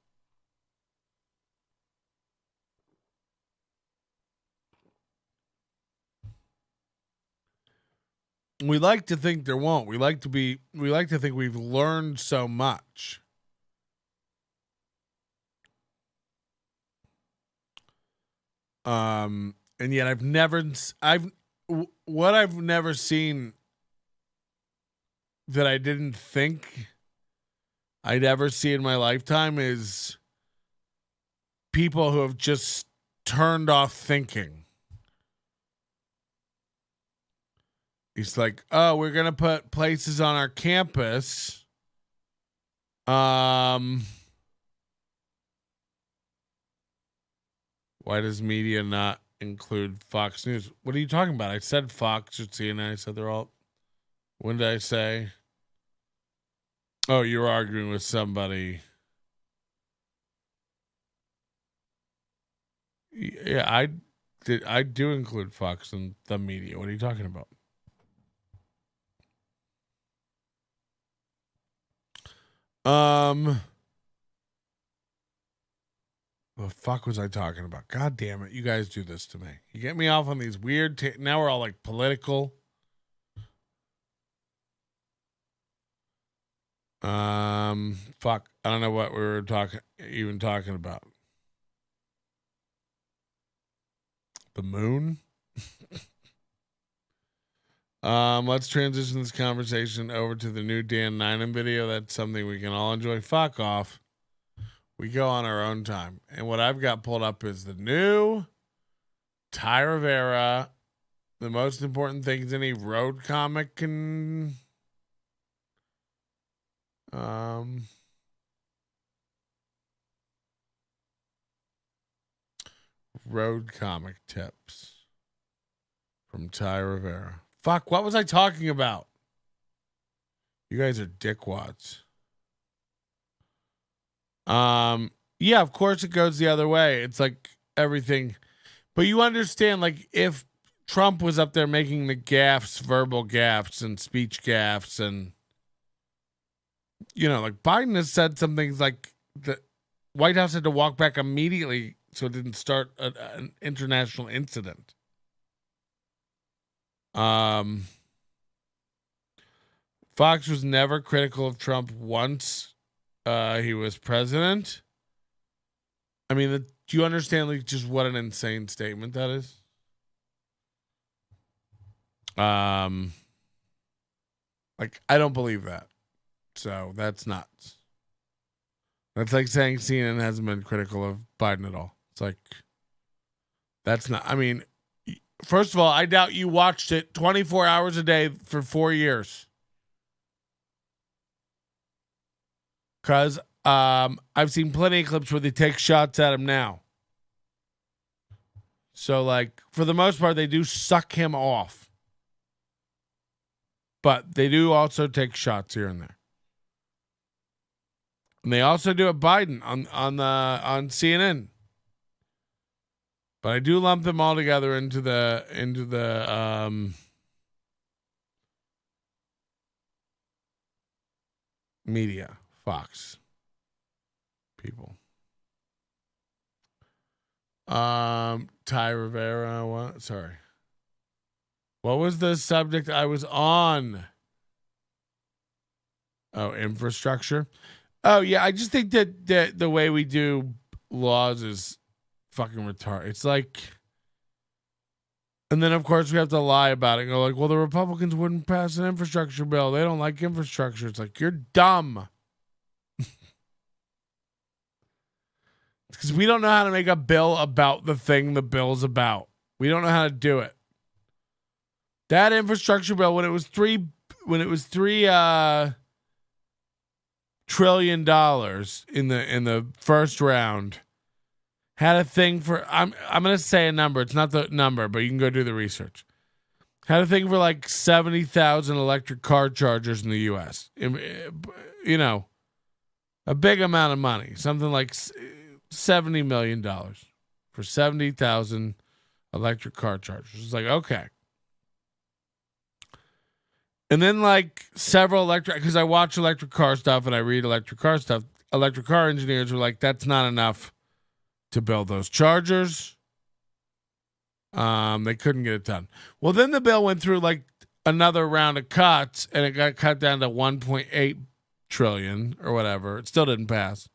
We like to think there won't. We like to think we've learned so much. And yet I've never seen that I didn't think I'd ever see in my lifetime is people who have just turned off thinking. It's like, oh, we're going to put places on our campus. Why does media not include Fox News? What are you talking about? I said Fox or CNN. I said they're all. When did I say? Oh, you were arguing with somebody. Yeah, I do include Fox in the media. What are you talking about? The fuck was I talking about? God damn it. You guys do this to me. You get me off on these weird now we're all like political. Fuck. I don't know what we were even talking about. The moon? Let's transition this conversation over to the new Dan Ninem video. That's something we can all enjoy. Fuck off. We go on our own time. And what I've got pulled up is the new Ty Rivera The most important things any road comic can road comic tips from Ty Rivera. Fuck, what was I talking about? You guys are dickwads. Yeah, of course it goes the other way. It's like everything. But you understand, like, if Trump was up there making the gaffes, verbal gaffes and speech gaffes, and, you know, like Biden has said some things like the White House had to walk back immediately so it didn't start an international incident. Fox was never critical of Trump once he was president. I mean, do you understand, like, just what an insane statement that is? Like, I don't believe that. So that's nuts. That's like saying CNN hasn't been critical of Biden at all. It's like, that's not, I mean, first of all, I doubt you watched it 24 hours a day for 4 years. Because I've seen plenty of clips where they take shots at him now. So, like, for the most part, they do suck him off. But they do also take shots here and there. And they also do it Biden on CNN. But I do lump them all together into the media, Fox people. Ty Rivera, what? Sorry. What was the subject I was on? Oh, infrastructure. Oh, yeah, I just think that the way we do laws is fucking retarded. It's like, and then of course we have to lie about it and go like, well, the Republicans wouldn't pass an infrastructure bill. They don't like infrastructure. It's like, you're dumb. Because we don't know how to make a bill about the thing the bill's about. We don't know how to do it. That infrastructure bill, when it was $3 trillion in the first round, had a thing for, I'm gonna say a number. It's not the number, but you can go do the research. Had a thing for like 70,000 electric car chargers in the U.S. You know, a big amount of money, something like $70 million for 70,000 electric car chargers. It's like, okay. And then like several because I watch electric car stuff and I read electric car stuff. Electric car engineers were like, that's not enough to build those chargers. They couldn't get it done. Well, then the bill went through like another round of cuts and it got cut down to 1.8 trillion or whatever. It still didn't pass.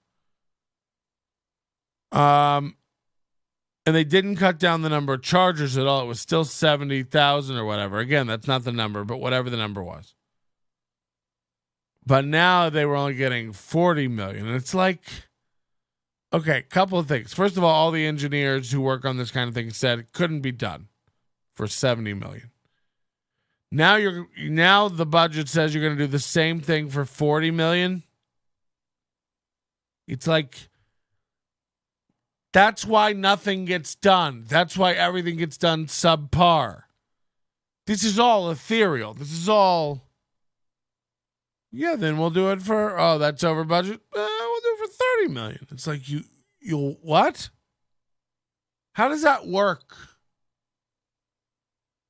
And they didn't cut down the number of chargers at all. It was still 70,000 or whatever. Again, that's not the number, but whatever the number was. But now they were only getting 40 million. And it's like, okay, couple of things. First of all the engineers who work on this kind of thing said it couldn't be done for 70 million. Now the budget says you're going to do the same thing for 40 million. It's like, that's why nothing gets done. That's why everything gets done subpar. This is all ethereal. This is all, yeah, then we'll do it for, oh, that's over budget. We'll do it for 30 million. It's like, you what? How does that work?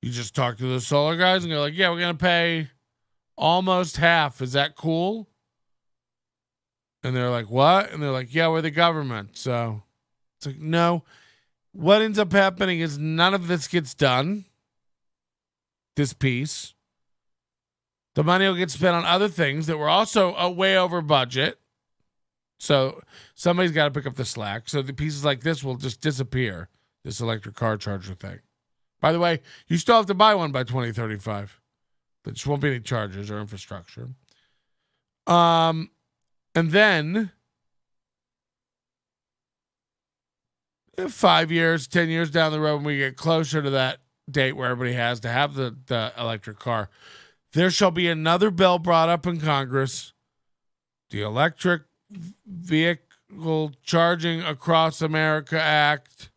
You just talk to the solar guys and go like, yeah, we're going to pay almost half. Is that cool? And they're like, what? And they're like, yeah, we're the government. So it's like, no. What ends up happening is none of this gets done. This piece. The money will get spent on other things that were also way over budget. So somebody's got to pick up the slack. So the pieces like this will just disappear. This electric car charger thing. By the way, you still have to buy one by 2035. There just won't be any chargers or infrastructure. And then 5 years, 10 years down the road, when we get closer to that date where everybody has to have the electric car, there shall be another bill brought up in Congress, the Electric Vehicle Charging Across America Act,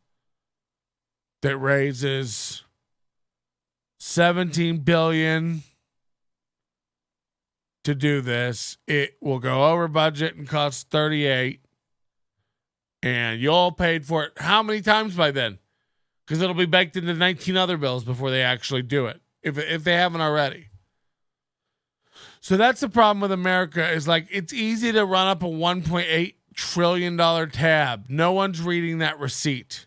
that raises $17 billion to do this. It will go over budget and cost 38, and you all paid for it how many times by then? Because it'll be baked into 19 other bills before they actually do it, if they haven't already. So that's the problem with America, is like, it's easy to run up a $1.8 trillion tab. No one's reading that receipt.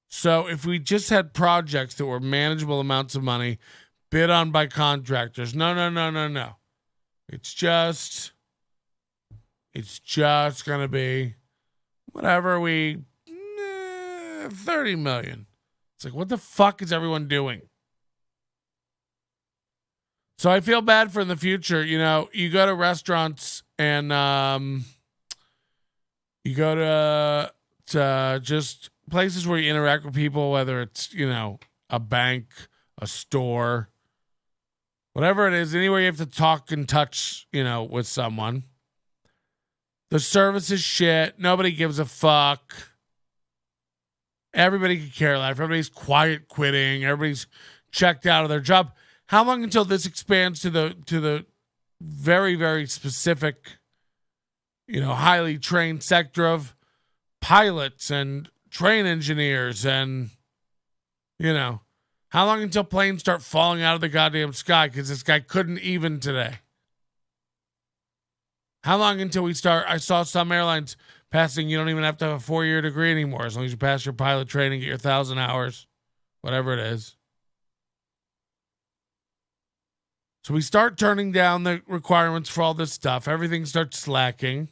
So if we just had projects that were manageable amounts of money, bid on by contractors. No. It's just going to be whatever 30 million. It's like, what the fuck is everyone doing? So I feel bad for in the future. You know, you go to restaurants and you go to just places where you interact with people, whether it's, you know, a bank, a store, whatever it is, anywhere you have to talk and touch, you know, with someone. The service is shit. Nobody gives a fuck. Everybody can care less. Everybody's quiet quitting. Everybody's checked out of their job. How long until this expands to the very, very specific, you know, highly trained sector of pilots and train engineers, and, you know, how long until planes start falling out of the goddamn sky because this guy couldn't even today? How long until we start? I saw some airlines passing, you don't even have to have a 4-year degree anymore, as long as you pass your pilot training, get your 1,000 hours, whatever it is. So we start turning down the requirements for all this stuff. Everything starts slacking.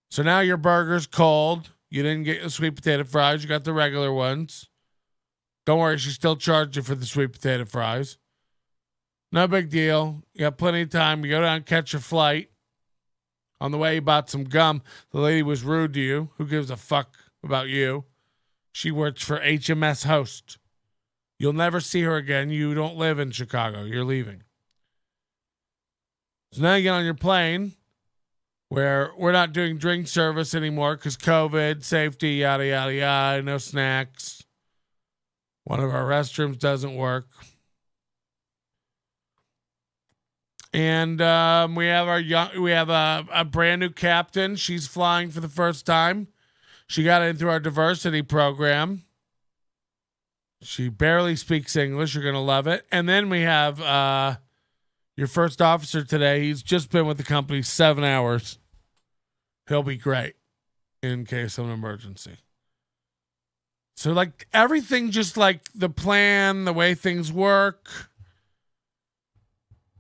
So now your burger's cold. You didn't get the sweet potato fries. You got the regular ones. Don't worry, she still charged you for the sweet potato fries. No big deal. You got plenty of time. You go down and catch your flight. On the way, you bought some gum. The lady was rude to you. Who gives a fuck about you? She works for HMS Host. You'll never see her again. You don't live in Chicago. You're leaving. So now you get on your plane, where we're not doing drink service anymore because COVID, safety, yada, yada, yada, no snacks. One of our restrooms doesn't work. And we have a brand new captain. She's flying for the first time. She got in through our diversity program. She barely speaks English. You're going to love it. And then we have your first officer today. He's just been with the company 7 hours. He'll be great in case of an emergency. So, like, everything, just like the plan, the way things work.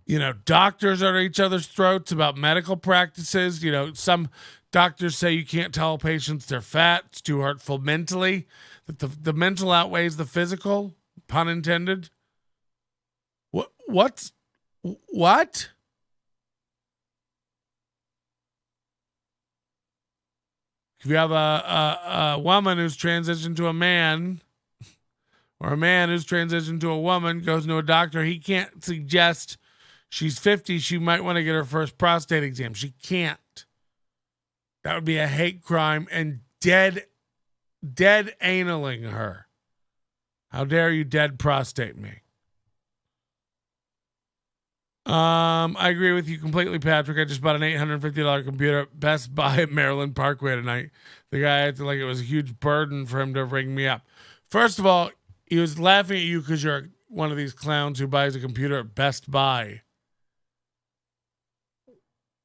You know, doctors are at each other's throats about medical practices. You know, some doctors say you can't tell patients they're fat. It's too hurtful mentally. That the mental outweighs the physical, pun intended. What? If you have a woman who's transitioned to a man, or a man who's transitioned to a woman, goes to a doctor, he can't suggest she's 50, she might want to get her first prostate exam. She can't. That would be a hate crime and dead analing her. How dare you dead prostate me? I agree with you completely, Patrick. I just bought an $850 computer at Best Buy at Maryland Parkway tonight. The guy acted like it was a huge burden for him to ring me up. First of all, he was laughing at you because you're one of these clowns who buys a computer at Best Buy.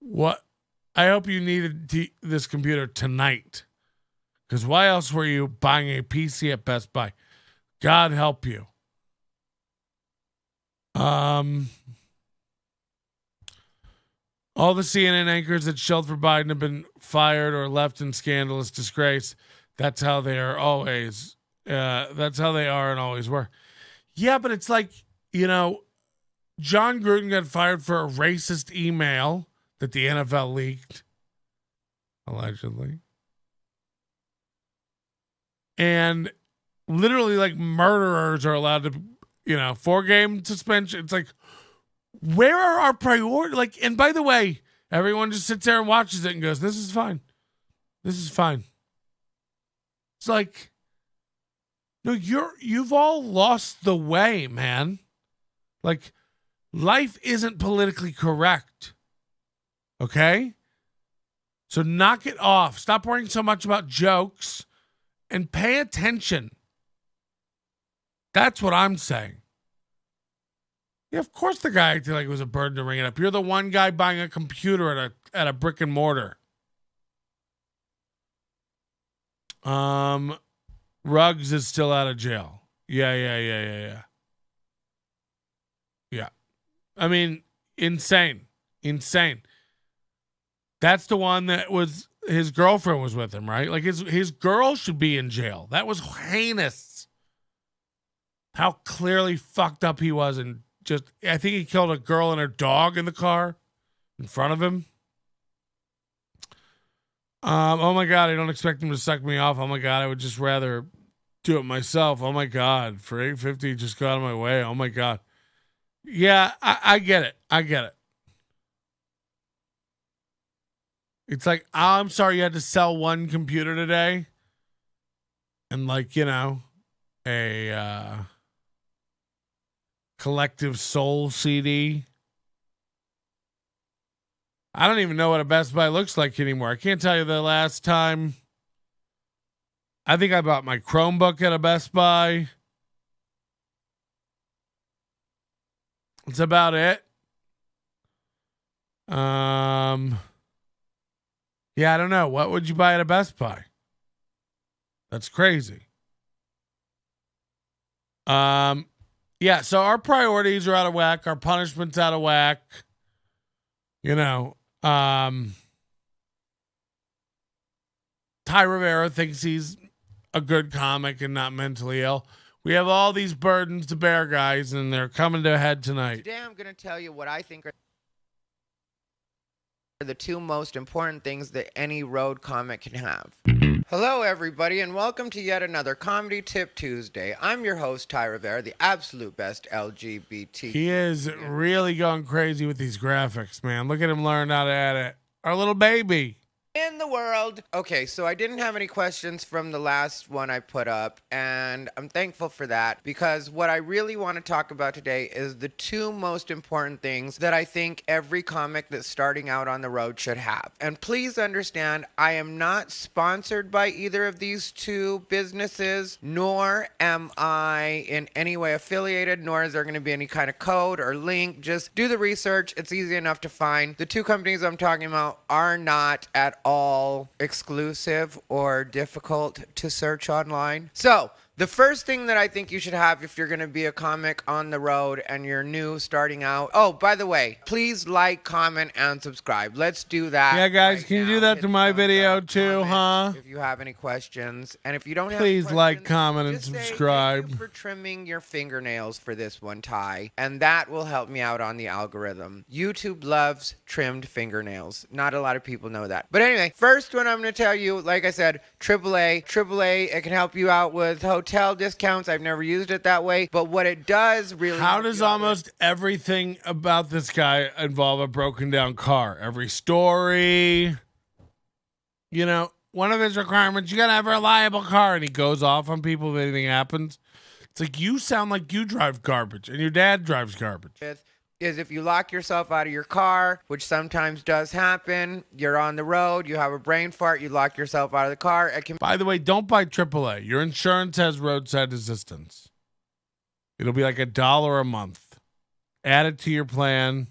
What? I hope you needed this computer tonight. Because why else were you buying a PC at Best Buy? God help you. All the CNN anchors that shelled for Biden have been fired or left in scandalous disgrace. That's how they are always. That's how they are and always were. Yeah, but it's like, you know, John Gruden got fired for a racist email that the NFL leaked, allegedly. And literally like murderers are allowed to, 4-game suspension. It's like, where are our priorities? Like, and by the way, everyone just sits there and watches it and goes, this is fine. This is fine. It's like, no, you've all lost the way, man. Like, life isn't politically correct. Okay? So knock it off. Stop worrying so much about jokes and pay attention. That's what I'm saying. Yeah, of course the guy acted like it was a burden to ring it up. You're the one guy buying a computer at a brick and mortar. Ruggs is still out of jail. Yeah. Yeah. I mean, insane. That's the one that was his girlfriend was with him, right? Like his girl should be in jail. That was heinous. How clearly fucked up he was, and I think he killed a girl and her dog in the car in front of him. Oh my God, I don't expect him to suck me off. Oh my God, I would just rather do it myself. Oh my God, for $850, just got out of my way. Oh my God. Yeah, I get it. It's like, I'm sorry you had to sell one computer today. And like, a Collective Soul CD. I don't even know what a Best Buy looks like anymore. I can't tell you the last time. I think I bought my Chromebook at a Best Buy. That's about it. Yeah, I don't know. What would you buy at a Best Buy? That's crazy. Yeah, so our priorities are out of whack. Our punishment's out of whack. Ty Rivera thinks he's a good comic and not mentally ill. We have all these burdens to bear, guys, and they're coming to a head tonight. Today I'm going to tell you what I think are the two most important things that any road comic can have. Hello, everybody, and welcome to yet another Comedy Tip Tuesday. I'm your host, Ty Rivera, the absolute best LGBT. He is really going crazy with these graphics, man. Look at him learn how to edit. Our little baby. In the world. Okay, so I didn't have any questions from the last one I put up, and I'm thankful for that, because what I really want to talk about today is the two most important things that I think every comic that's starting out on the road should have. And please understand, I am not sponsored by either of these two businesses, nor am I in any way affiliated, nor is there going to be any kind of code or link. Just do the research. It's easy enough to find. The two companies I'm talking about are not at all exclusive or difficult to search online. So the first thing that I think you should have if you're going to be a comic on the road and you're new starting out. Oh, by the way, please like, comment, and subscribe. Let's do that. Yeah, guys, right can you now. do that Hit to my thumbs video up, too, huh? If you have any questions. And if you don't have Please any like, questions, comment, and just say, subscribe. "Thank you for trimming your fingernails for this one, Ty." And that will help me out on the algorithm. YouTube loves trimmed fingernails. Not a lot of people know that. But anyway, first one I'm going to tell you, like I said, AAA. AAA, it can help you out with hotel discounts. I've never used it that way, but what it does really... How does almost everything about this guy involve a broken down car? Every story, one of his requirements, you gotta have a reliable car, and he goes off on people if anything happens. It's like, you sound like you drive garbage, and your dad drives garbage. Is if you lock yourself out of your car, which sometimes does happen, you're on the road, you have a brain fart, you lock yourself out of the car. By the way, don't buy AAA. Your insurance has roadside assistance. It'll be like $1 a month. Add it to your plan.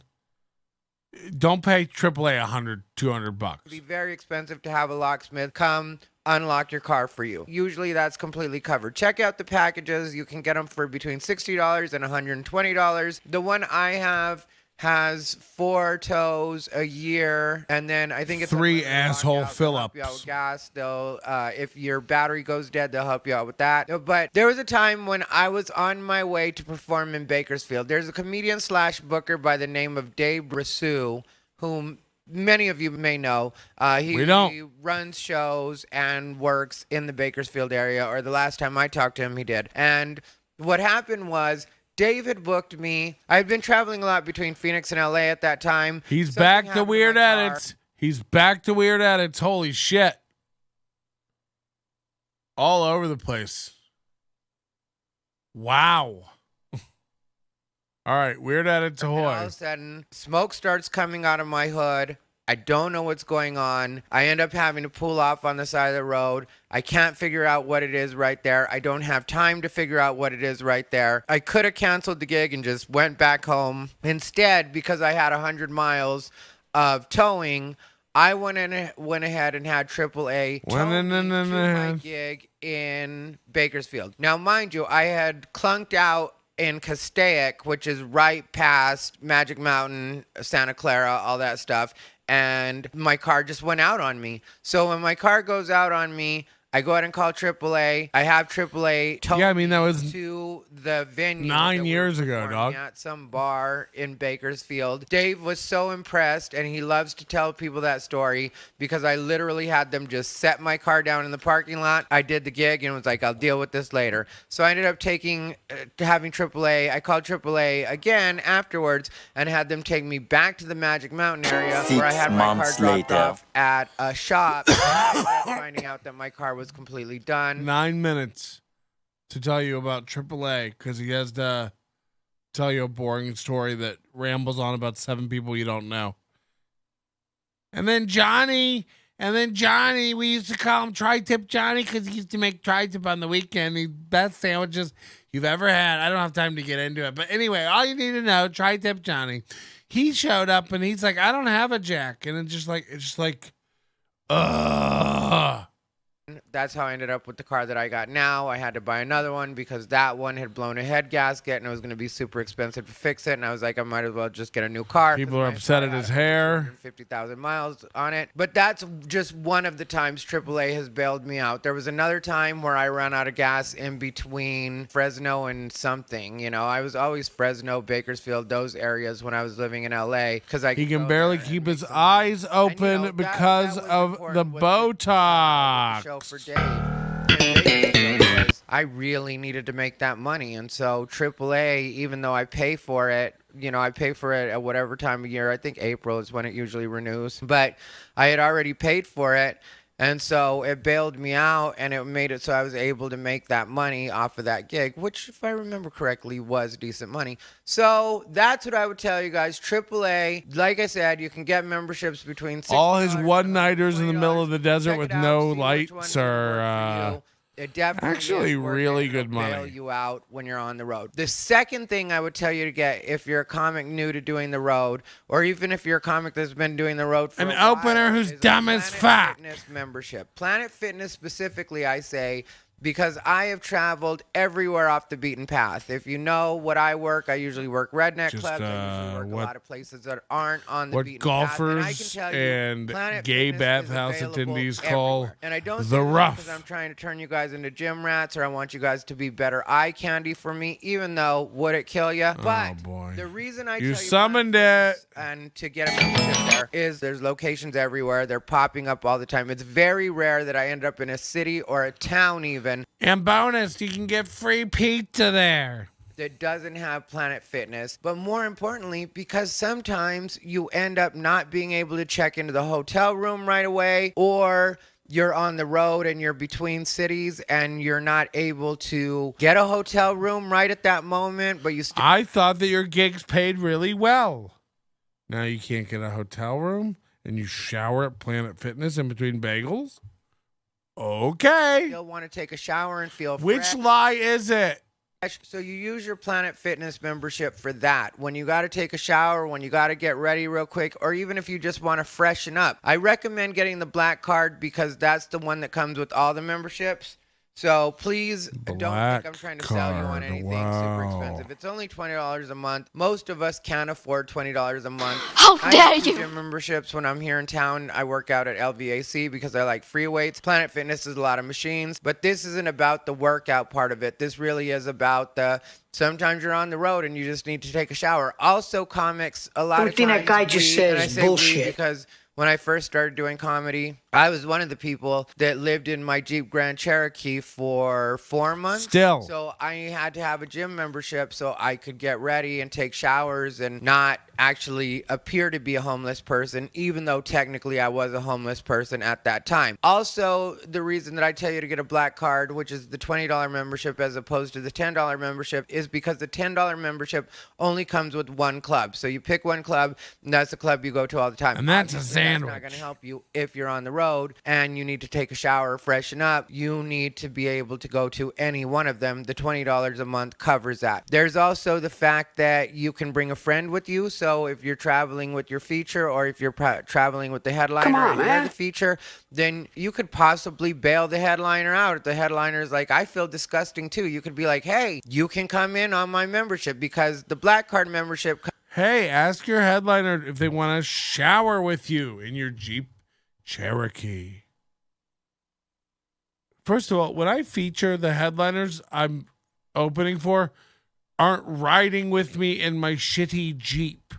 Don't pay AAA $100, $200. It'd be very expensive to have a locksmith come unlock your car for you. Usually that's completely covered. Check out the packages. You can get them for between $60 and $120. The one I have has 4 tows a year, and then I think it's 3 asshole fill-ups. With gas, though. If your battery goes dead, they'll help you out with that. But there was a time when I was on my way to perform in Bakersfield. There's a comedian slash booker by the name of Dave Brassu, whom many of you may know, We don't. he runs shows and works in the Bakersfield area, or the last time I talked to him, he did. And what happened was David booked me. I had been traveling a lot between Phoenix and LA at that time. He's Something back to happened Weird my car. Edits. He's back to Weird Edits. Holy shit. All over the place. Wow. All right, Weird Edits And all of ahoy. a sudden, smoke starts coming out of my hood. I don't know what's going on. I end up having to pull off on the side of the road. I can't figure out what it is right there. I don't have time to figure out what it is right there. I could have canceled the gig and just went back home. Instead, because I had 100 miles of towing, I went ahead and had AAA tow me to my gig in Bakersfield. Now, mind you, I had clunked out in Castaic, which is right past Magic Mountain, Santa Clara, all that stuff. And my car just went out on me. So when my car goes out on me, I go ahead and call AAA. I have AAA tow Yeah, I mean, that was to the venue 9 that we years were ago, performing dog. at some bar in Bakersfield. Dave was so impressed, and he loves to tell people that story because I literally had them just set my car down in the parking lot. I did the gig and was like, I'll deal with this later. So I ended up having AAA. I called AAA again afterwards and had them take me back to the Magic Mountain area where I had my car months dropped later. off at a shop. And I ended up finding out that my car was completely done. 9 minutes to tell you about AAA because he has to tell you a boring story that rambles on about 7 people you don't know. And then Johnny, we used to call him Tri-Tip Johnny because he used to make Tri-Tip on the weekend. The best sandwiches you've ever had. I don't have time to get into it. But anyway, all you need to know, Tri-Tip Johnny, he showed up and he's like, I don't have a jack. And it's just like, ugh. That's how I ended up with the car that I got now. I had to buy another one because that one had blown a head gasket and it was going to be super expensive to fix it. And I was like, I might as well just get a new car. People are upset at his hair. 50,000 miles on it. But that's just one of the times AAA has bailed me out. There was another time where I ran out of gas in between Fresno and something. You know, I was always Fresno, Bakersfield, those areas when I was living in LA because He could can go barely there and keep make his some eyes money. And, open that because was of important the with Botox. show for Dave. And Bakersfield was, I really needed to make that money. And so AAA, even though I pay for it, you know, I pay for it at whatever time of year. I think April is when it usually renews. But I had already paid for it. And so it bailed me out and it made it so I was able to make that money off of that gig, which, if I remember correctly, was decent money. So that's what I would tell you guys. AAA, like I said, you can get memberships between $60 All his and one-nighters in the middle of the $20. desert Check with it out, no see which lights one's gonna work for are you. It definitely actually is worth really it. It'll good money. bail you out when you're on the road. The second thing I would tell you to get if you're a comic new to doing the road, or even if you're a comic that's been doing the road for An a while, opener who's is a dumb as Planet fuck. Fitness membership. Planet Fitness specifically, I say, because I have traveled everywhere off the beaten path. If you know what I work, I usually work redneck Just, clubs. I usually work a what- lot of places that aren't on the what beaten path. And I can golfers tell you, and Planet gay Fitness is bathhouse available attendees call everywhere. And I don't the say that rough. because I'm trying to turn you guys into gym rats or I want you guys to be better eye candy for me, even though would it kill you? But boy. the reason I You tell you summoned Planet it. Fitness and to get a membership there is there's locations everywhere. They're popping up all the time. It's very rare that I end up in a city or a town even And bonus, you can get free pizza there. that doesn't have Planet Fitness. But more importantly, because sometimes you end up not being able to check into the hotel room right away, or you're on the road and you're between cities and you're not able to get a hotel room right at that moment, but you still I thought that your gigs paid really well. Now you can't get a hotel room and you shower at Planet Fitness in between bagels? Okay. want to take a shower and feel Which fresh. lie is it? So you use your Planet Fitness membership for that. When you got to take a shower, when you got to get ready real quick, or even if you just want to freshen up. I recommend getting the black card because that's the one that comes with all the memberships. So please don't think I'm Black trying to sell you on card, anything wow. super expensive. It's only $20 a month. Most of us can't afford $20 a month. How I dare have you! gym memberships when I'm here in town. I work out at LVAC because I like free weights. Planet Fitness is a lot of machines, but this isn't about the workout part of it. This really is about the sometimes you're on the road and you just need to take a shower. Also, comics, a lot Everything of that times guy just said and I is say we bullshit. because when I first started doing comedy, I was one of the people that lived in my Jeep Grand Cherokee for 4 months. Still. So I had to have a gym membership so I could get ready and take showers and not actually appear to be a homeless person, even though technically I was a homeless person at that time. Also, the reason that I tell you to get a black card, which is the $20 membership as opposed to the $10 membership, is because the $10 membership only comes with one club. So you pick one club, and that's the club you go to all the time. And that's a Obviously, that's sandwich. not going to help you if you're on the road and you need to take a shower, freshen up. You need to be able to go to any one of them. The $20 a month covers that. There's also the fact that you can bring a friend with you. So if you're traveling with your feature or if you're traveling with the headliner Come on, and you're man. the feature, then you could possibly bail the headliner out. If the headliner is like, I feel disgusting too, you could be like, hey, you can come in on my membership because the black card membership. Hey, ask your headliner if they want to shower with you in your Jeep Cherokee. First of all, when I feature, the headliners I'm opening for aren't riding with me in my shitty Jeep.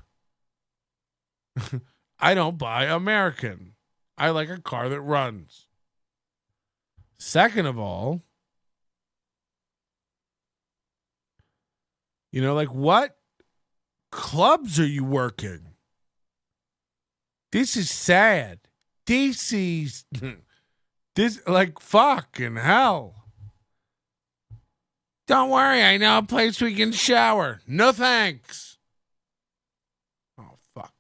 I don't buy American. I like a car that runs. Second of all, like what clubs are you working? This is sad. This is like fucking hell. Don't worry, I know a place we can shower. No thanks. Oh fuck.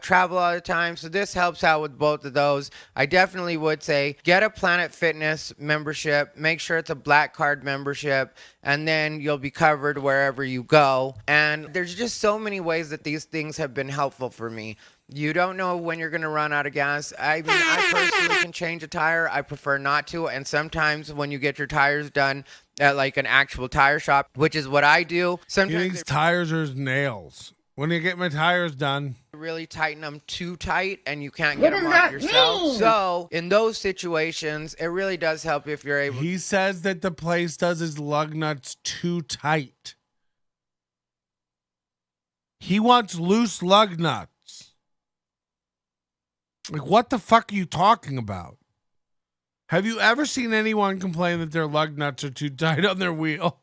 Travel all the time, so this helps out with both of those. I definitely would say get a Planet Fitness membership, make sure it's a black card membership, and then you'll be covered wherever you go. And there's just so many ways that these things have been helpful for me. You don't know when you're going to run out of gas. I mean, I personally can change a tire. I prefer not to. And sometimes when you get your tires done at like an actual tire shop, which is what I do, You sometimes think tires are nails? When you get my tires done, really tighten them too tight and you can't get them off yourself. So in those situations, it really does help if you're able. he says that the place does his lug nuts too tight. He wants loose lug nuts. Like, what the fuck are you talking about? Have you ever seen anyone complain that their lug nuts are too tight on their wheel?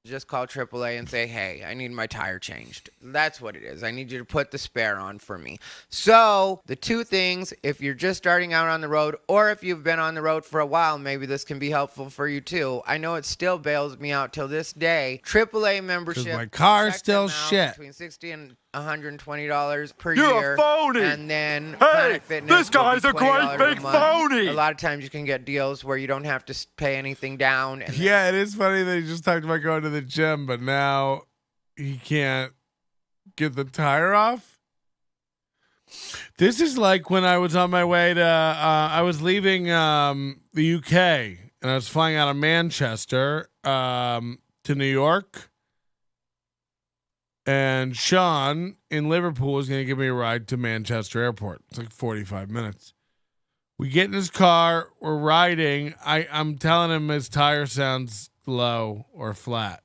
Just call AAA and say, hey, I need my tire changed. That's what it is. I need you to put the spare on for me. So the two things, if you're just starting out on the road or if you've been on the road for a while, maybe this can be helpful for you too. I know it still bails me out till this day. AAA membership. 'Cause my car's check still them out, shit. Between $60 and $120 per You're year. a phony. And then Hey, Planet Fitness this will be guy's a great $20 big a month. phony. A lot of times you can get deals where you don't have to pay anything down. And Yeah, it is funny that he just talked about going to the gym, but now he can't get the tire off. This is like when I was on my way to, I was leaving the UK and I was flying out of Manchester to New York. And Sean in Liverpool was going to give me a ride to Manchester Airport. It's like 45 minutes. We get in his car. We're riding. I'm telling him his tire sounds low or flat.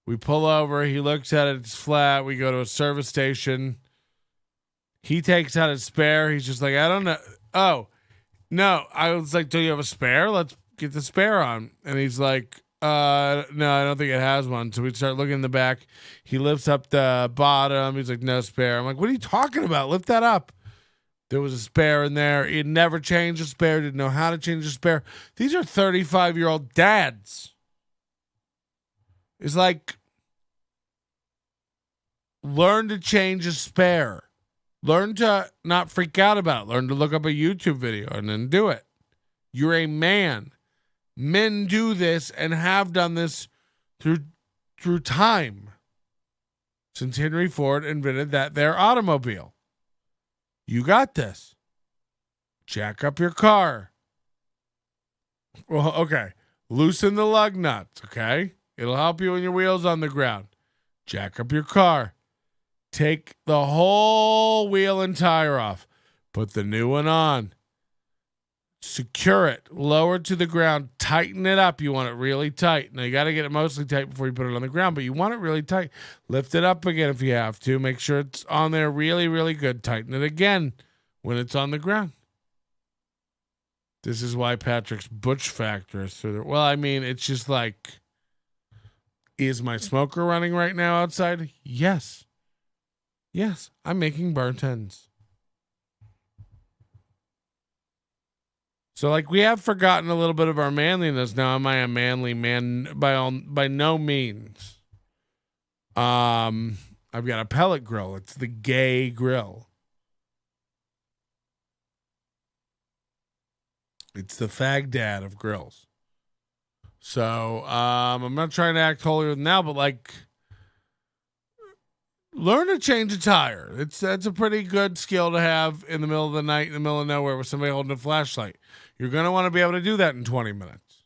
We pull over. He looks at it. It's flat. We go to a service station. He takes out his spare. He's just like, I don't know. Oh, no. I was like, do you have a spare? Let's get the spare on. And he's like, no, I don't think it has one. So we start looking in the back. He lifts up the bottom. He's like, no spare. I'm like, what are you talking about? Lift that up. There was a spare in there. He had never changed a spare. Didn't know how to change a spare. These are 35-year-old dads. It's like, learn to change a spare. Learn to not freak out about it. Learn to look up a YouTube video and then do it. You're a man. Men do this and have done this through time. Since Henry Ford invented their automobile. You got this. Jack up your car. Well, okay. Loosen the lug nuts, okay? It'll help you when your wheel's on the ground. Jack up your car. Take the whole wheel and tire off. Put the new one on. Secure it. Lower it to the ground. Tighten it up. You want it really tight. Now, you got to get it mostly tight before you put it on the ground, but you want it really tight. Lift it up again if you have to. Make sure it's on there really, really good. Tighten it again when it's on the ground. This is why Patrick's Butch factor is through there. Well, I mean, it's just like, is my smoker running right now outside? Yes. Yes, I'm making burnt ends. So, like, we have forgotten a little bit of our manliness now. Am I a manly man? By no means. I've got a pellet grill. It's the gay grill. It's the fag dad of grills. So, I'm not trying to act holier than thou, but, like, learn to change a tire. That's a pretty good skill to have in the middle of the night, in the middle of nowhere with somebody holding a flashlight. You're going to want to be able to do that in 20 minutes.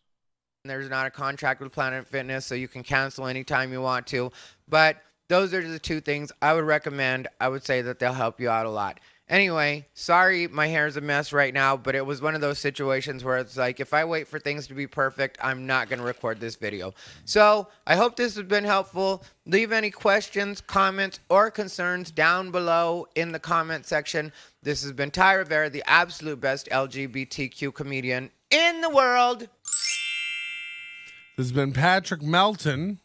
There's not a contract with Planet Fitness, so you can cancel anytime you want to. But those are the two things I would recommend. I would say that they'll help you out a lot. Anyway, sorry my hair's a mess right now, but it was one of those situations where it's like, if I wait for things to be perfect, I'm not going to record this video. So I hope this has been helpful. Leave any questions, comments, or concerns down below in the comment section. This has been Ty Rivera, the absolute best LGBTQ comedian in the world. This has been Patrick Melton.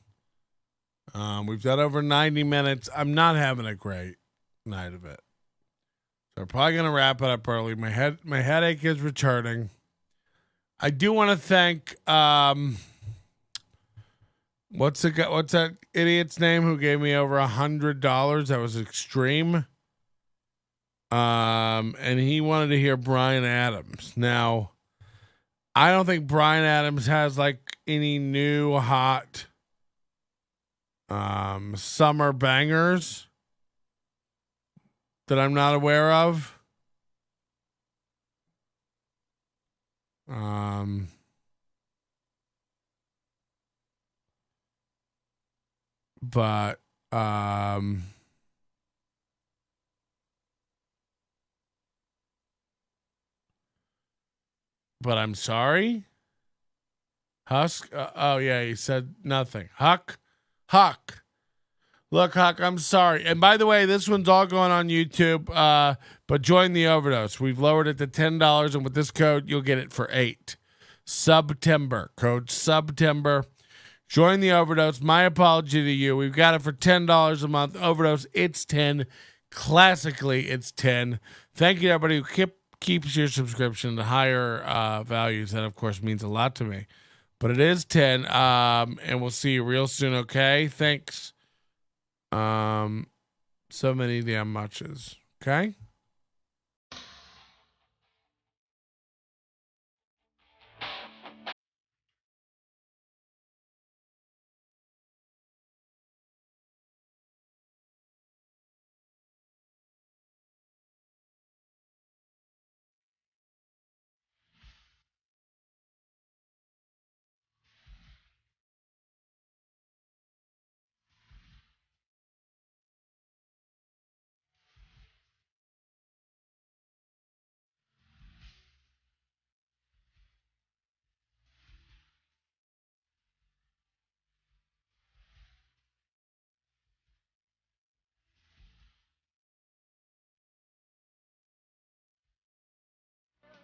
We've done over 90 minutes. I'm not having a great night of it. So we're probably going to wrap it up early. My headache is returning. I do want to thank what's that idiot's name who gave me over $100? That was extreme. And he wanted to hear Bryan Adams. Now, I don't think Bryan Adams has like any new hot summer bangers that I'm not aware of. But I'm sorry. Husk. Oh yeah, he said nothing. Huck. Look, Huck, I'm sorry. And by the way, this one's all going on YouTube. But join the overdose. We've lowered it to $10, and with this code, you'll get it for $8. September. Code September. Join the overdose. My apology to you. We've got it for $10 a month. Overdose, it's 10. Classically, it's 10. Thank you to everybody who keeps your subscription to higher values. That, of course, means a lot to me. But it is 10. And we'll see you real soon, okay? Thanks. So many damn muches. Okay?